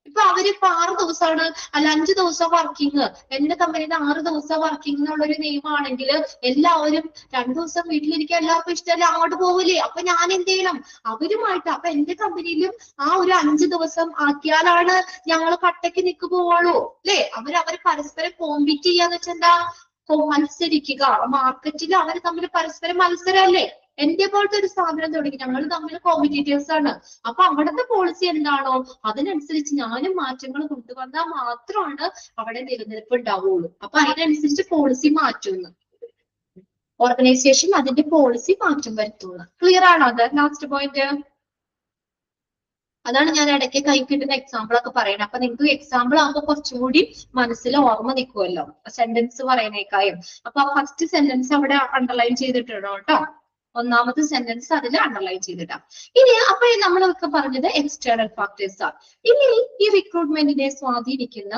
ഇപ്പൊ അവരിപ്പോ 6 ദിവസമാണ് അല്ല 5 ദിവസം വർക്കിംഗ്, എന്റെ കമ്പനിയിൽ 6 ദിവസം വർക്കിംഗ് എന്നുള്ളൊരു നിയമമാണെങ്കിൽ എല്ലാവരും 2 ദിവസം വീട്ടിലിരിക്കാൻ എല്ലാവർക്കും ഇഷ്ടമല്ല, അങ്ങോട്ട് പോകില്ലേ? അപ്പൊ ഞാൻ എന്ത് ചെയ്യണം? അവരുമായിട്ട് അപ്പൊ എന്റെ കമ്പനിയിലും ആ ഒരു 5 ദിവസം ആക്കിയാലാണ് ഞങ്ങൾ കട്ടയ്ക്ക് നിൽക്ക് പോവുള്ളൂ അല്ലെ? അവർ പരസ്പരം കോമ്പീറ്റ് ചെയ്യാന്ന് വെച്ചാൽ എന്താ? മത്സരിക്കുക. മാർക്കറ്റിൽ അവർ തമ്മിൽ പരസ്പരം മത്സരമല്ലേ? എന്റെ പോലത്തെ ഒരു സ്ഥാപനം തുടങ്ങി ഞങ്ങൾ തമ്മിൽ കോമ്പറ്റേറ്റേഴ്സ് ആണ്. അപ്പൊ അവിടുത്തെ പോളിസി എന്താണോ അതിനനുസരിച്ച് ഞാനും മാറ്റങ്ങൾ കൊണ്ടുവന്നാൽ മാത്രമാണ് അവിടെ നിലനിൽപ്പ് ഉണ്ടാവുള്ളൂ. അപ്പൊ അതിനനുസരിച്ച് പോളിസി മാറ്റുന്നു. ഓർഗനൈസേഷൻ അതിന്റെ പോളിസി മാറ്റം വരുത്തുന്നു. ക്ലിയർ ആണോ അത്? ലാസ്റ്റ് പോയിന്റ് അതാണ് ഞാൻ ഇടയ്ക്ക് കൈ കിട്ടുന്ന എക്സാമ്പിൾ ഒക്കെ പറയണം. അപ്പൊ നിങ്ങൾക്ക് എക്സാമ്പിൾ ആകുമ്പോൾ കുറച്ചും കൂടി മനസ്സിൽ ഓർമ്മ നിൽക്കുമല്ലോ സെന്റൻസ് പറയുന്നേക്കായും. അപ്പൊ ആ ഫസ്റ്റ് സെന്റൻസ് അവിടെ അണ്ടർലൈൻ ചെയ്തിട്ടുണ്ടോ കേട്ടോ. ഒന്നാമത്തെ സെന്റൻസ് അതിൽ അണ്ടർലൈൻ ചെയ്തിട്ടാ. ഇനി അപ്പൊ നമ്മളൊക്കെ പറഞ്ഞത് എക്സ്റ്റേണൽ ഫാക്ടേഴ്സ് ആണ്. ഇനി ഈ റിക്രൂട്ട്മെന്റിനെ സ്വാധീനിക്കുന്ന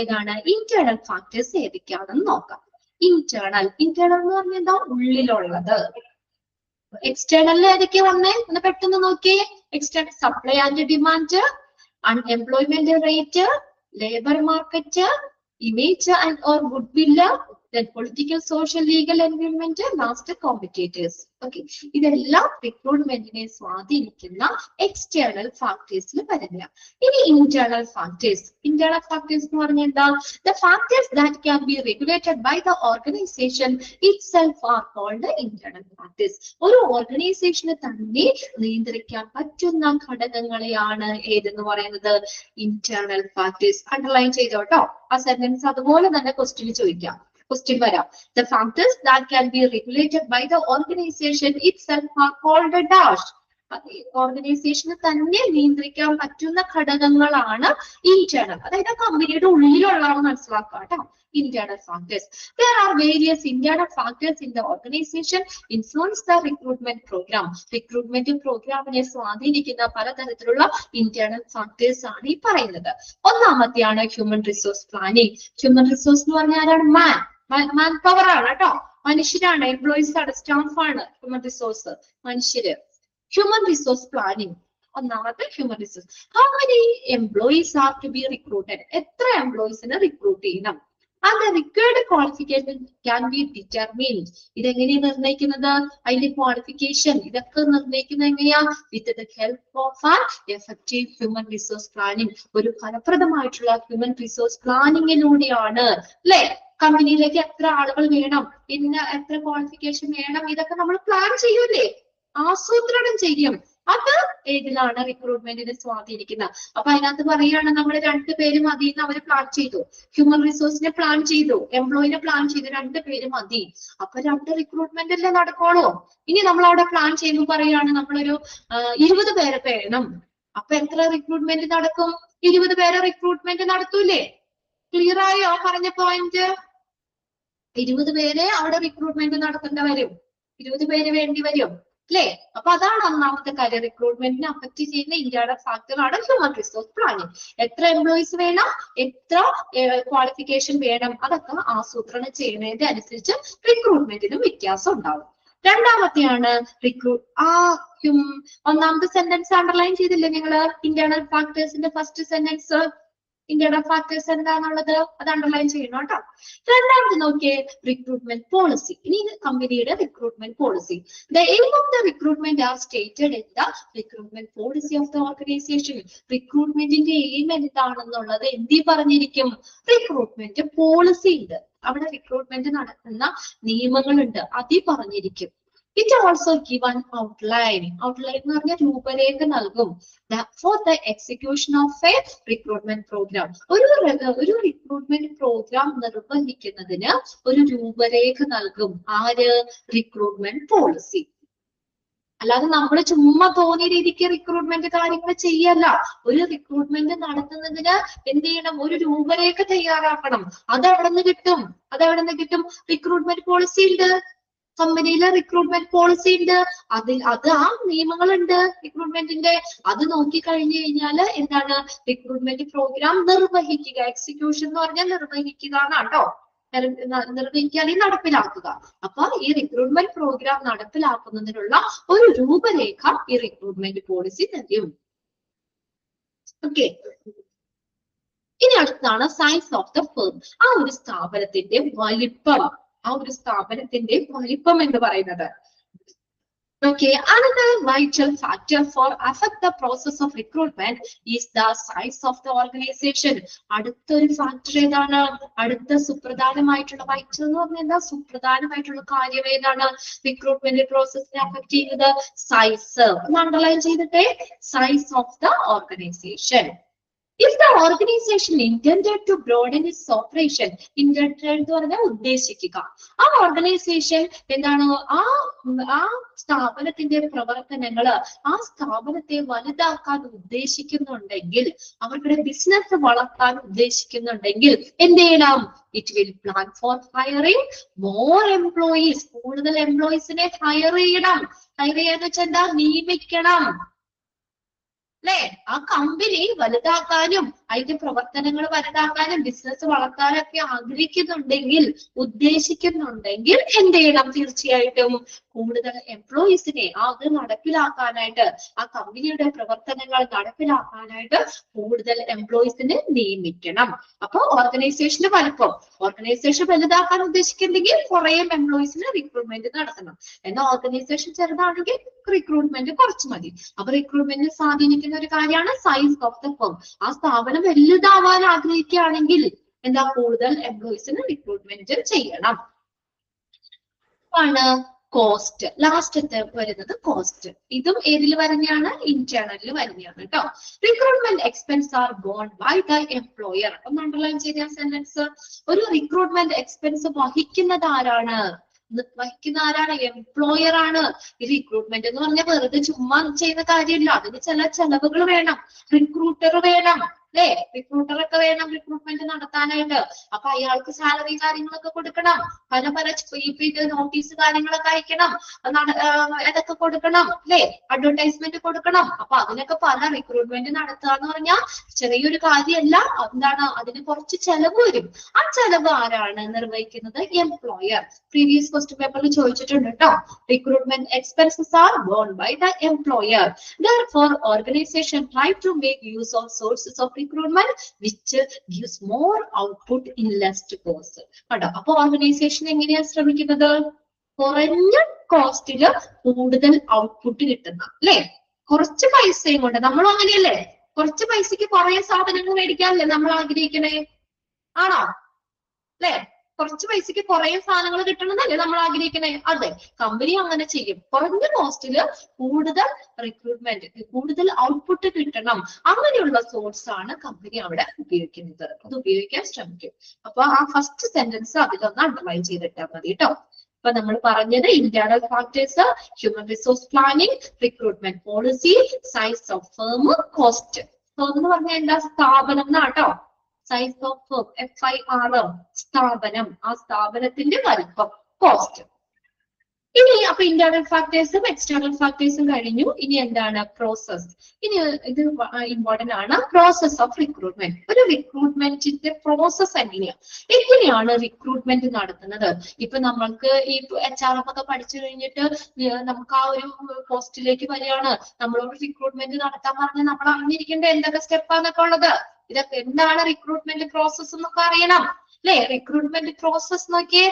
ഏതാണ് ഇന്റേണൽ ഫാക്ടേഴ്സ് ഏതൊക്കെയാണെന്ന് നോക്കാം. ഇന്റേണൽ എന്ന് പറഞ്ഞാൽ എന്താ? ഉള്ളിലുള്ളത്. എക്സ്റ്റേണലിൽ ഏതൊക്കെ വന്നേ ഒന്ന് പെട്ടെന്ന് നോക്കിയേ. External supply and demand, unemployment rate, labour market, image and or good വില്ല്, then political, social, legal environment, last competitors. Okay, ഇതെല്ലാം റിക്രൂട്ട്മെന്റിനെ സ്വാധീനിക്കുന്ന എക്സ്റ്റേണൽ ഫാക്ടേഴ്സിൽ വരുന്നില്ല. ഇനി ഇന്റേണൽ ഫാക്ടേഴ്സ് എന്ന് പറഞ്ഞാൽ എന്താ? The factors that can be regulated by the organization itself are called internal factors. ഒരു ഓർഗനൈസേഷന് തന്നെ നിയന്ത്രിക്കാൻ പറ്റുന്ന ഘടകങ്ങളെയാണ് ഏതെന്ന് പറയുന്നത്? Internal factors. അണ്ടർലൈൻ ചെയ്തോട്ടോ ആ സെന്റൻസ്. അതുപോലെ തന്നെ ക്വസ്റ്റ്യൻ ചോദിക്കാം. Question വരാം. The factors that can be regulated by the organization itself are called a dash. ഓർഗനൈസേഷന് തന്നെ നിയന്ത്രിക്കാൻ പറ്റുന്ന ഘടകങ്ങളാണ് ഇന്റേണൽ. അതായത് കമ്പനിയുടെ ഉള്ളിലുള്ളതാണ് മനസ്സിലാക്കുക കേട്ടോ. internal factors. There are various internal factors in the organization influence the recruitment program. Recruitment പ്രോഗ്രാമിനെ സ്വാധീനിക്കുന്ന പലതരത്തിലുള്ള ഇന്റേണൽ ഫാക്ടേഴ്സ് ആണ് ഈ പറയുന്നത്. ഒന്നാമത്തെയാണ് human resource planning. Human resource എന്ന് പറഞ്ഞാൽ ആരാണ്? മാൻ പവർ ആണ് കേട്ടോ. മനുഷ്യരാണ്, എംപ്ലോയീസ് ആണ്, സ്റ്റാഫ് ആണ് ഹ്യൂമൻ റിസോഴ്സ്. മനുഷ്യര്. ഹ്യൂമൻ റിസോഴ്സ് പ്ലാനിങ് ഒന്നാമത്തെ human resource. How many employees are to be recruited? എത്ര എംപ്ലോയീസിനെ റിക്രൂട്ട് ചെയ്യണം? And the required qualification can be determined. ഇതെങ്ങനെ നിർണ്ണയിക്കുന്നത്? അതിന്റെ ക്വാളിഫിക്കേഷൻ ഇതൊക്കെ നിർണ്ണയിക്കുന്നത് എങ്ങനെയാ? With the help of an effective human resource planning. ഒരു ഫലപ്രദമായിട്ടുള്ള ഹ്യൂമൻ റിസോഴ്സ് പ്ലാനിങ്ങിലൂടെയാണ് അല്ലെ? കമ്പനിയിലേക്ക് എത്ര ആളുകൾ വേണം, പിന്നെ എത്ര ക്വാളിഫിക്കേഷൻ വേണം, ഇതൊക്കെ നമ്മൾ പ്ലാൻ ചെയ്യൂലേ, ആസൂത്രണം ചെയ്യും. അത് ഏതിലാണ്? റിക്രൂട്ട്മെന്റിനെ സ്വാധീനിക്കുന്നത്. അപ്പൊ അതിനകത്ത് പറയുകയാണ് നമ്മൾ 2 പേര് മതി എന്ന് അവർ പ്ലാൻ ചെയ്തു. ഹ്യൂമൻ റിസോഴ്സിനെ പ്ലാൻ ചെയ്തു, എംപ്ലോയിനെ പ്ലാൻ ചെയ്തു, 2 പേര് മതി. അപ്പൊ 2 റിക്രൂട്ട്മെന്റ് അല്ലേ നടക്കോളൂ. ഇനി നമ്മൾ അവിടെ പ്ലാൻ ചെയ്യുമ്പോൾ പറയാണ് നമ്മളൊരു 20 പേരെ വേണം. അപ്പൊ എത്ര റിക്രൂട്ട്മെന്റ് നടക്കും? 20 പേരെ റിക്രൂട്ട്മെന്റ് നടത്തൂലേ? ക്ലിയർ ആയോ പറഞ്ഞ പോയിന്റ്? 20 പേരെ അവിടെ റിക്രൂട്ട്മെന്റ് നടത്തേണ്ടി വരും, 20 പേര് വേണ്ടി വരും അല്ലേ? അപ്പൊ അതാണ് ഒന്നാമത്തെ കാര്യം. റിക്രൂട്ട്മെന്റിനെ അഫക്ട് ചെയ്യുന്ന ഇന്ത്യയുടെ ഫാക്ടറാണ് ഹ്യൂമൻ റിസോഴ്സ് പ്ലാനിങ്. എത്ര എംപ്ലോയീസ് വേണം, എത്ര ക്വാളിഫിക്കേഷൻ വേണം, അതൊക്കെ ആസൂത്രണം ചെയ്യുന്നതിന്റെ അനുസരിച്ച് റിക്രൂട്ട്മെന്റിനും വ്യത്യാസം ഉണ്ടാവും. രണ്ടാമത്തെയാണ് ഒന്നാമത്തെ സെന്റൻസ് അണ്ടർലൈൻ ചെയ്തില്ലേ നിങ്ങള്? ഇന്റേണൽ ഫാക്ടേഴ്സിന്റെ ഫസ്റ്റ് സെന്റൻസ് ഇന്ത്യയുടെ ഫാക്ടേഴ്സ് എന്താണുള്ളത് അത് അണ്ടർലൈൻ ചെയ്യണം കേട്ടോ. രണ്ടാമത് നോക്കിയേ, റിക്രൂട്ട്മെന്റ് പോളിസി. ഇനി കമ്പനിയുടെ recruitment policy. The aim of the recruitment are stated in the recruitment policy of the organisation. റിക്രൂട്ട്മെന്റിന്റെ എയിം എന്താണെന്നുള്ളത് എന്തി പറഞ്ഞിരിക്കും? റിക്രൂട്ട്മെന്റ് പോളിസി ഉണ്ട്, അവിടെ റിക്രൂട്ട്മെന്റ് നടത്തുന്ന നിയമങ്ങളുണ്ട്, അതിൽ പറഞ്ഞിരിക്കും. It also given outline. Outline എന്ന് പറഞ്ഞാൽ രൂപരേഖ നൽകും. For the execution of a recruitment program. ഒരു റിക്രൂട്ട്മെന്റ് പ്രോഗ്രാം നിർവഹിക്കുന്നതിന് ഒരു രൂപരേഖ നൽകും. ആര്? Recruitment policy. അല്ലാതെ നമ്മൾ ചുമ്മാ തോന്നിയ രീതിക്ക് റിക്രൂട്ട്മെന്റ് കാര്യങ്ങൾ ചെയ്യല്ല. ഒരു റിക്രൂട്ട്മെന്റ് നടത്തുന്നതിന് എന്ത് ചെയ്യണം? ഒരു രൂപരേഖ തയ്യാറാക്കണം. അത് എവിടെ നിന്ന് കിട്ടും? റിക്രൂട്ട്മെന്റ് പോളിസി ഉണ്ട്, കമ്പനിയിലെ റിക്രൂട്ട്മെന്റ് പോളിസി ഉണ്ട്, അത് ആ നിയമങ്ങളുണ്ട് റിക്രൂട്ട്മെന്റിന്റെ. അത് നോക്കി കഴിഞ്ഞു കഴിഞ്ഞാല് എന്താണ്? റിക്രൂട്ട്മെന്റ് പ്രോഗ്രാം നിർവഹിക്കുക. എക്സിക്യൂഷൻ എന്ന് പറഞ്ഞാൽ നിർവഹിക്കുക എന്നാട്ടോ. നിർവഹിക്കുക അല്ലെങ്കിൽ നടപ്പിലാക്കുക. അപ്പൊ ഈ റിക്രൂട്ട്മെന്റ് പ്രോഗ്രാം നടപ്പിലാക്കുന്നതിനുള്ള ഒരു രൂപരേഖ ഈ റിക്രൂട്ട്മെന്റ് പോളിസി തരും. ഓക്കെ, ഇനി അടുത്താണ് സൈസ് ഓഫ് ദ ഫേം. ആ ഒരു സ്ഥാപനത്തിന്റെ വലിപ്പം, എന്ന് പറയുന്നത്. Okay, another vital factor for affect the process of recruitment is the size of the organization. അടുത്തൊരു ഫാക്ടർ ഏതാണ്? അടുത്ത സുപ്രധാനമായിട്ടുള്ള ഫാക്ടർ എന്ന് പറഞ്ഞാൽ എന്താ? സുപ്രധാനമായിട്ടുള്ള കാര്യം ഏതാണ് റിക്രൂട്ട്മെന്റ് പ്രോസസ്സിനെ അഫക്ട് ചെയ്യുന്നത്? സൈസ്. ഒന്ന് അണ്ടർലൈൻ ചെയ്തിട്ടേ, size of the organisation. If the organization intended to broaden its operation, intended എന്ന് പറഞ്ഞാൽ ഉദ്ദേശിക്കുക. ആ ഓർഗനൈസേഷൻ എന്താണ്? ആ സ്ഥാപനത്തിന്റെ പ്രവർത്തനങ്ങള്, ആ സ്ഥാപനത്തെ വലുതാക്കാൻ ഉദ്ദേശിക്കുന്നുണ്ടെങ്കിൽ, അവരുടെ ബിസിനസ് വളർത്താൻ ഉദ്ദേശിക്കുന്നുണ്ടെങ്കിൽ എന്ത് ചെയ്യണം? It will plan for hiring more employees. കൂടുതൽ എംപ്ലോയീസിനെ ഹയർ ചെയ്യണം. ഹയർ ചെയ്യാന്ന് വെച്ചാൽ എന്താ? നിയമിക്കണം അല്ലെ? ആ കമ്പനി വലുതാക്കാനും അതിന്റെ പ്രവർത്തനങ്ങൾ വലുതാക്കാനും ബിസിനസ് വളർത്താനൊക്കെ ആഗ്രഹിക്കുന്നുണ്ടെങ്കിൽ, ഉദ്ദേശിക്കുന്നുണ്ടെങ്കിൽ എന്ത് ചെയ്യണം? തീർച്ചയായിട്ടും കൂടുതൽ എംപ്ലോയീസിനെ അത് നടപ്പിലാക്കാനായിട്ട്, ആ കമ്പനിയുടെ പ്രവർത്തനങ്ങൾ നടപ്പിലാക്കാനായിട്ട് കൂടുതൽ എംപ്ലോയീസിനെ നിയമിക്കണം. അപ്പൊ ഓർഗനൈസേഷന്റെ വലുപ്പം, ഓർഗനൈസേഷൻ വലുതാക്കാൻ ഉദ്ദേശിക്കുന്നെങ്കിൽ കുറെ എംപ്ലോയീസിന് റിക്രൂട്ട്മെന്റ് നടത്തണം. എന്നാൽ ഓർഗനൈസേഷൻ ചെറുതാണെങ്കിൽ റിക്രൂട്ട്മെന്റ് കുറച്ച് മതി. അപ്പൊ റിക്രൂട്ട്മെന്റ് സ്വാധീനിക്കുന്ന ഒരു കാര്യമാണ് സൈസ് ഓഫ് ദ ഫേം. ആ സ്ഥാപനം വലുതാവാൻ ആഗ്രഹിക്കുകയാണെങ്കിൽ എന്താ? കൂടുതൽ എംപ്ലോയീസിന് റിക്രൂട്ട്മെന്റ് ചെയ്യണം. ആണ് കോസ്റ്റ്. ലാസ്റ്റത്തെ വരുന്നത് കോസ്റ്റ്. ഇതും ഏതിൽ വരുന്നതാണ്? ഇന്റേണലിൽ വരുന്നതാണ് കേട്ടോ. Recruitment expense are borne by the employer. ഒന്ന് അണ്ടർലൈൻ ചെയ്ത സെന്റൻസ്. ഒരു റിക്രൂട്ട്മെന്റ് എക്സ്പെൻസ് വഹിക്കുന്നത് ആരാണ്? എംപ്ലോയർ ആണ്. ഈ റിക്രൂട്ട്മെന്റ് എന്ന് പറഞ്ഞാൽ വെറുതെ ചുമ്മാ ചെയ്യുന്ന കാര്യമില്ല. അതിന് ചില ചെലവുകൾ വേണം, റിക്രൂട്ടർ വേണം, അല്ലെ? റിക്രൂട്ടറൊക്കെ വേണം റിക്രൂട്ട്മെന്റ് നടത്താനായിട്ട്. അപ്പൊ അയാൾക്ക് സാലറി കാര്യങ്ങളൊക്കെ കൊടുക്കണം, പല പല ഇത് നോട്ടീസ് കാര്യങ്ങളൊക്കെ അയക്കണം, അതൊക്കെ കൊടുക്കണം അല്ലെ? അഡ്വർടൈസ്മെന്റ് കൊടുക്കണം. അപ്പൊ അതിനൊക്കെ പല റിക്രൂട്ട്മെന്റ് നടത്തുക എന്ന് പറഞ്ഞാൽ ചെറിയൊരു കാര്യമല്ല. എന്താണ്, അതിന് കുറച്ച് ചെലവ് വരും. ആ ചെലവ് ആരാണ് നിർവഹിക്കുന്നത്? എംപ്ലോയർ. പ്രീവിയസ് ക്വസ്റ്റ്യൻ പേപ്പറിൽ ചോദിച്ചിട്ടുണ്ട് കേട്ടോ. Recruitment expenses are borne by the employer. Therefore, organization try to make use of sources of recruitment which gives more output in less cost. കണ്ടോ? അപ്പൊ ഓർഗനൈസേഷൻ എങ്ങനെയാ ശ്രമിക്കുന്നത്? കുറഞ്ഞ കോസ്റ്റില് കൂടുതൽ ഔട്ട്പുട്ട് കിട്ടുന്ന, അല്ലെ? കുറച്ച് പൈസയും കൊണ്ട്. നമ്മളും അങ്ങനെയല്ലേ? കുറച്ച് പൈസക്ക് കുറെ സാധനങ്ങൾ മേടിക്കാനല്ലേ നമ്മൾ ആഗ്രഹിക്കണേ? ആണോ? അല്ലെ? കുറച്ച് പൈസക്ക് കുറെ സാധനങ്ങൾ കിട്ടണമെന്നല്ലേ നമ്മൾ ആഗ്രഹിക്കണേ? അതെ, കമ്പനി അങ്ങനെ ചെയ്യും. കുറഞ്ഞ കോസ്റ്റില് കൂടുതൽ റിക്രൂട്ട്മെന്റ്, കൂടുതൽ ഔട്ട്പുട്ട് കിട്ടണം. അങ്ങനെയുള്ള സോഴ്സ് ആണ് കമ്പനി അവിടെ ഉപയോഗിക്കുന്നത്. അത് ഉപയോഗിക്കാൻ ശ്രമിക്കും. അപ്പൊ ആ ഫസ്റ്റ് സെന്റൻസ് അതിലൊന്ന് അണ്ടർലൈൻ ചെയ്തിട്ടാൽ മതി കേട്ടോ. അപ്പൊ നമ്മൾ പറഞ്ഞത് internal factors, human resource planning, recruitment policy, size of firm, cost. Firm എന്ന് പറഞ്ഞാൽ എന്താ? സ്ഥാപനം എന്നാട്ടോ. സൈസ് ഓഫ് ഫേം, FIR, സ്ഥാപനം, ആ സ്ഥാപനത്തിന്റെ വലിപ്പം, കോസ്റ്റ്. ഇനി അപ്പൊ ഇന്റേണൽ ഫാക്ടേഴ്സും എക്സ്റ്റേണൽ ഫാക്ടേഴ്സും കഴിഞ്ഞു. ഇനി എന്താണ്? പ്രോസസ്. ഇനി ഇത് ഇമ്പോർട്ടന്റ് ആണ്. Process of recruitment. ഒരു റിക്രൂട്ട്മെന്റിന്റെ പ്രോസസ് എങ്ങനെയാണ് റിക്രൂട്ട്മെന്റ് നടത്തുന്നത്? ഇപ്പൊ നമ്മൾക്ക് ഈ HRM ഒക്കെ പഠിച്ചു കഴിഞ്ഞിട്ട് നമുക്ക് ആ ഒരു പോസ്റ്റിലേക്ക് വരികയാണ്, നമ്മളോട് റിക്രൂട്ട്മെന്റ് നടത്താൻ പറഞ്ഞാൽ നമ്മൾ അറിഞ്ഞിരിക്കേണ്ട എന്തൊക്കെ സ്റ്റെപ്പാന്നൊക്കെ ഉള്ളത്. ഇതൊക്കെ എന്താണ് റിക്രൂട്ട്മെന്റ് പ്രോസസ് എന്നൊക്കെ അറിയണം അല്ലെ? റിക്രൂട്ട്മെന്റ് പ്രോസസ് നോക്കിയേ.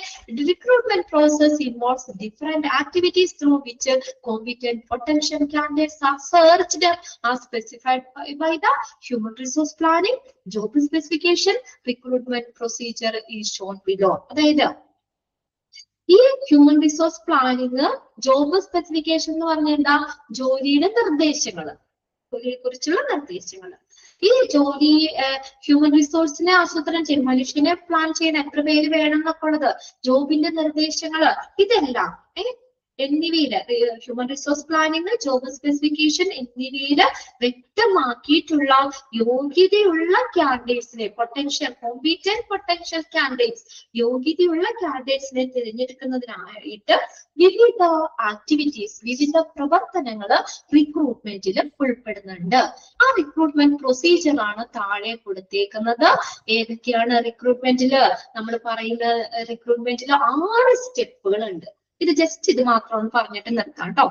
Recruitment process involves different activities through which competent potential candidates are searched as specified by the human resource planning. Job specification, recruitment procedure is shown below. അതായത് ഈ human resource planning, job specification എന്ന് പറഞ്ഞാൽ എന്താ? ജോലിയുടെ നിർദ്ദേശങ്ങൾ, ജോലിയെ കുറിച്ചുള്ള നിർദ്ദേശങ്ങൾ. ഈ ജോലി ഹ്യൂമൻ റിസോഴ്സിനെ ആസൂത്രണം ചെയ്യും, മനുഷ്യനെ പ്ലാൻ ചെയ്യാൻ എത്ര പേര് വേണം എന്നൊക്കെ ഉള്ളത്, ജോബിന്റെ നിർദ്ദേശങ്ങള്, ഇതെല്ലാം എന്നിവയില് human resource planning, job specification എന്നിവയില് വ്യക്തമാക്കിയിട്ടുള്ള യോഗ്യതയുള്ള കാൻഡിഡേറ്റ്സിനെ, പൊട്ടൻഷ്യൽ കാൻഡിഡേറ്റ്സ്, യോഗ്യതയുള്ള കാൻഡിഡേറ്റ്സിനെ തിരഞ്ഞെടുക്കുന്നതിനായിട്ട് വിവിധ ആക്ടിവിറ്റീസ്, വിവിധ പ്രവർത്തനങ്ങൾ റിക്രൂട്ട്മെന്റിൽ ഉൾപ്പെടുന്നുണ്ട്. ആ റിക്രൂട്ട്മെന്റ് പ്രൊസീജിയർ ആണ് താഴെ കൊടുത്തേക്കുന്നത്. ഏതൊക്കെയാണ് റിക്രൂട്ട്മെന്റില്? നമ്മൾ പറയുന്ന റിക്രൂട്ട്മെന്റിൽ 6 സ്റ്റെപ്പുകൾ ഉണ്ട്. ഇത് ജസ്റ്റ് ഇത് മാത്രം ഒന്ന് പറഞ്ഞിട്ട് നിർത്താം കേട്ടോ.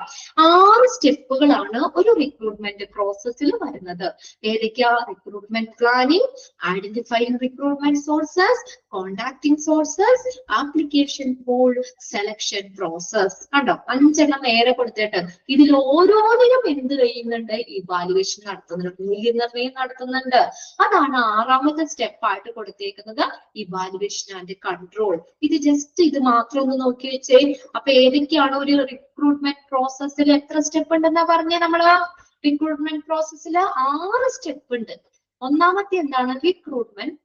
6 സ്റ്റെപ്പുകളാണ് ഒരു റിക്രൂട്ട്മെന്റ് പ്രോസസ്സിൽ വരുന്നത്. ഏതൊക്കെയാ? Recruitment planning, identifying recruitment sources, contacting sources, application pool, selection process. കണ്ടോ? 5 എണ്ണം നേരെ കൊടുത്തിട്ട് ഇതിൽ ഓരോന്നിനും എന്ത് ചെയ്യുന്നുണ്ട്? ഇവാലുവേഷൻ നടത്തുന്നുണ്ട്, മൂല്യനിർണ്ണയം നടത്തുന്നുണ്ട്. അതാണ് 6ാമത്തെ സ്റ്റെപ്പായിട്ട് കൊടുത്തേക്കുന്നത്, ഇവാലുവേഷൻ ആൻഡ് കൺട്രോൾ. ഇത് ജസ്റ്റ് ഇത് മാത്രം ഒന്ന് നോക്കി വെച്ചേ. അപ്പൊ ഏതൊക്കെയാണ് ഒരു റിക്രൂട്ട്മെന്റ് പ്രോസസ്സിൽ എത്ര സ്റ്റെപ്പ് ഉണ്ടെന്നാ പറഞ്ഞേ? നമ്മള് റിക്രൂട്ട്മെന്റ് പ്രോസസ്സിൽ 6 സ്റ്റെപ്പ് ഉണ്ട്. ഒന്നാമത്തെ എന്താണ്? Recruitment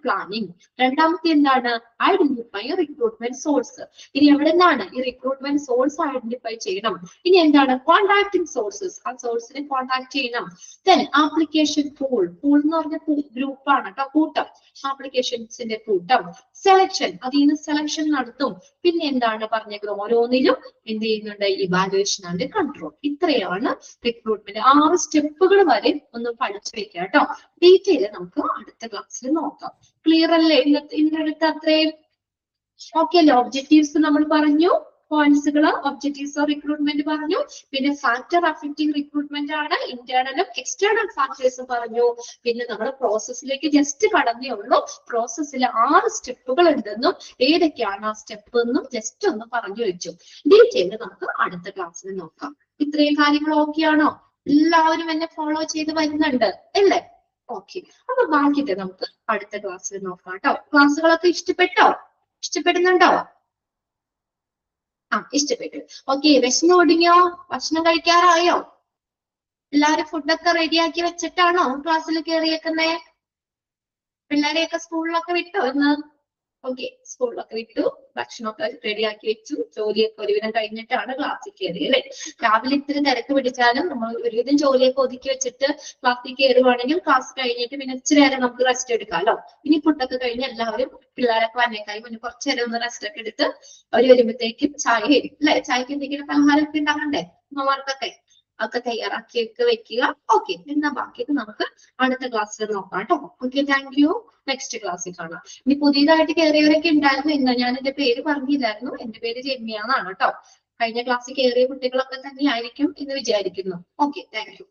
planning. രണ്ടാമത്തെ എന്താണ്? Identify recruitment source. ഇനി എവിടെ നിന്നാണ് ഈ റിക്രൂട്ട്മെന്റ് സോഴ്സ് ഐഡന്റിഫൈ ചെയ്യണം. ഇനി എന്താണ്? കോണ്ടാക്ടിങ് സോഴ്സസ്, ആ സോഴ്സിനെ കോണ്ടാക്ട് ചെയ്യണം. ദെൻ ആപ്ലിക്കേഷൻ പൂൾ എന്ന് പറഞ്ഞ ഗ്രൂപ്പാണ് കേട്ടോ, കൂട്ടം, ആപ്ലിക്കേഷൻസിന്റെ കൂട്ടം. സെലക്ഷൻ, അതിൽ നിന്ന് സെലക്ഷൻ നടത്തും. പിന്നെ എന്താണ് പറഞ്ഞത്? ഓരോന്നിലും എന്ത് ചെയ്യുന്നുണ്ട്? Evaluation and control. ഇത്രയാണ് റിക്രൂട്ട്മെന്റ്. 6 സ്റ്റെപ്പുകൾ വരെ ഒന്ന് പഠിച്ചു വെക്കാം കേട്ടോ. ഡീറ്റെയിൽ നമുക്ക് അടുത്ത ക്ലാസ്സിൽ നോക്കാം. ക്ലിയർ അല്ലേ? ഇന്നത്തെ അത്രയും ഓക്കെ അല്ലേ? ഒബ്ജക്റ്റീവ്സ് നമ്മൾ പറഞ്ഞു, പോയിന്റ്സുകൾ, ഒബ്ജക്റ്റീവ്സ് ഓഫ് റിക്രൂട്ട്മെന്റ് പറഞ്ഞു. പിന്നെ ഫാക്ടർ അഫക്റ്റിംഗ് റിക്രൂട്ട്മെന്റ് ആണ്, ഇന്റേണലും എക്സ്റ്റേണൽ ഫാക്ടേഴ്സും പറഞ്ഞു. പിന്നെ നമ്മൾ പ്രോസസ്സിലേക്ക് ജസ്റ്റ് കടന്നേ ഉള്ളൂ. പ്രോസസ്സിൽ 6 സ്റ്റെപ്പുകൾ ഉണ്ടെന്നും ഏതൊക്കെയാണ് ആ സ്റ്റെപ്പ് എന്നും ജസ്റ്റ് ഒന്ന് പറഞ്ഞു വെച്ചു. ഡീറ്റെയിൽ നമുക്ക് അടുത്ത ക്ലാസ്സിൽ നോക്കാം. ഇത്രയും കാര്യങ്ങൾ ഓക്കെ ആണോ? എല്ലാവരും എന്നെ ഫോളോ ചെയ്ത് വരുന്നുണ്ട് അല്ലേ? ഓക്കെ. അപ്പൊ ബാക്കിയിട്ട് നമുക്ക് അടുത്ത ക്ലാസ്സിൽ നോക്കാം കേട്ടോ. ക്ലാസ്സുകളൊക്കെ ഇഷ്ടപ്പെടുന്നുണ്ടോ? ഇഷ്ടപ്പെട്ടു. ഓക്കെ. വിശന്ന് ഒടുങ്ങിയോ? ഭക്ഷണം കഴിക്കാറായോ? എല്ലാരും ഫുഡൊക്കെ റെഡിയാക്കി വെച്ചിട്ടാണോ ക്ലാസ്സിൽ കയറിയേക്കുന്നേ? പിള്ളേരെയൊക്കെ സ്കൂളിലൊക്കെ വിട്ടോ ഇന്ന്? ഓക്കെ, സ്കൂളിലൊക്കെ വിട്ടു, ഭക്ഷണമൊക്കെ റെഡിയാക്കി വെച്ചു, ജോലിയൊക്കെ ഒരുവിധം കഴിഞ്ഞിട്ടാണ് ക്ലാസ്സിൽ കയറിയത് അല്ലെ. രാവിലെ ഇത്തിരി തിരക്ക് പിടിച്ചാലും നമ്മൾ ഒരുവിധം ജോലിയൊക്കെ ഒതുക്കി വെച്ചിട്ട് ക്ലാസ്സിൽ കയറുവാണെങ്കിൽ ക്ലാസ് കഴിഞ്ഞിട്ട് പിന്നെ ഇച്ചിരി നേരം നമുക്ക് റെസ്റ്റ് എടുക്കാമല്ലോ. ഇനി ഫുഡൊക്കെ കഴിഞ്ഞ് എല്ലാവരും പിള്ളേരൊക്കെ വന്നേക്കായി പിന്നെ കുറച്ചു നേരം ഒന്ന് റെസ്റ്റ് ഒക്കെ എടുത്ത് അവർ വരുമ്പോഴത്തേക്കും ചായ വരും അല്ലെ. ചായക്ക് എന്തെങ്കിലും പലഹാരമൊക്കെ ഉണ്ടാകണ്ടേ അമ്മമാർക്കൊക്കെ, ഒക്കെ തയ്യാറാക്കിയൊക്കെ വെക്കുക. ഓക്കെ, എന്നാ ബാക്കിയൊക്കെ നമുക്ക് അടുത്ത ക്ലാസ്സിൽ നോക്കാം കേട്ടോ. Okay, thank you. നെക്സ്റ്റ് ക്ലാസ്സിൽ കാണാം. ഇനി പുതിയതായിട്ട് കയറിയവരൊക്കെ ഉണ്ടായിരുന്നു ഇന്ന്, ഞാൻ എന്റെ പേര് പറഞ്ഞില്ലായിരുന്നു. എന്റെ പേര് ജെമിയ എന്നാണ് കേട്ടോ. കഴിഞ്ഞ ക്ലാസ്സിൽ കയറിയ കുട്ടികളൊക്കെ തന്നെ ആയിരിക്കും എന്ന് വിചാരിക്കുന്നു. Okay, thank you.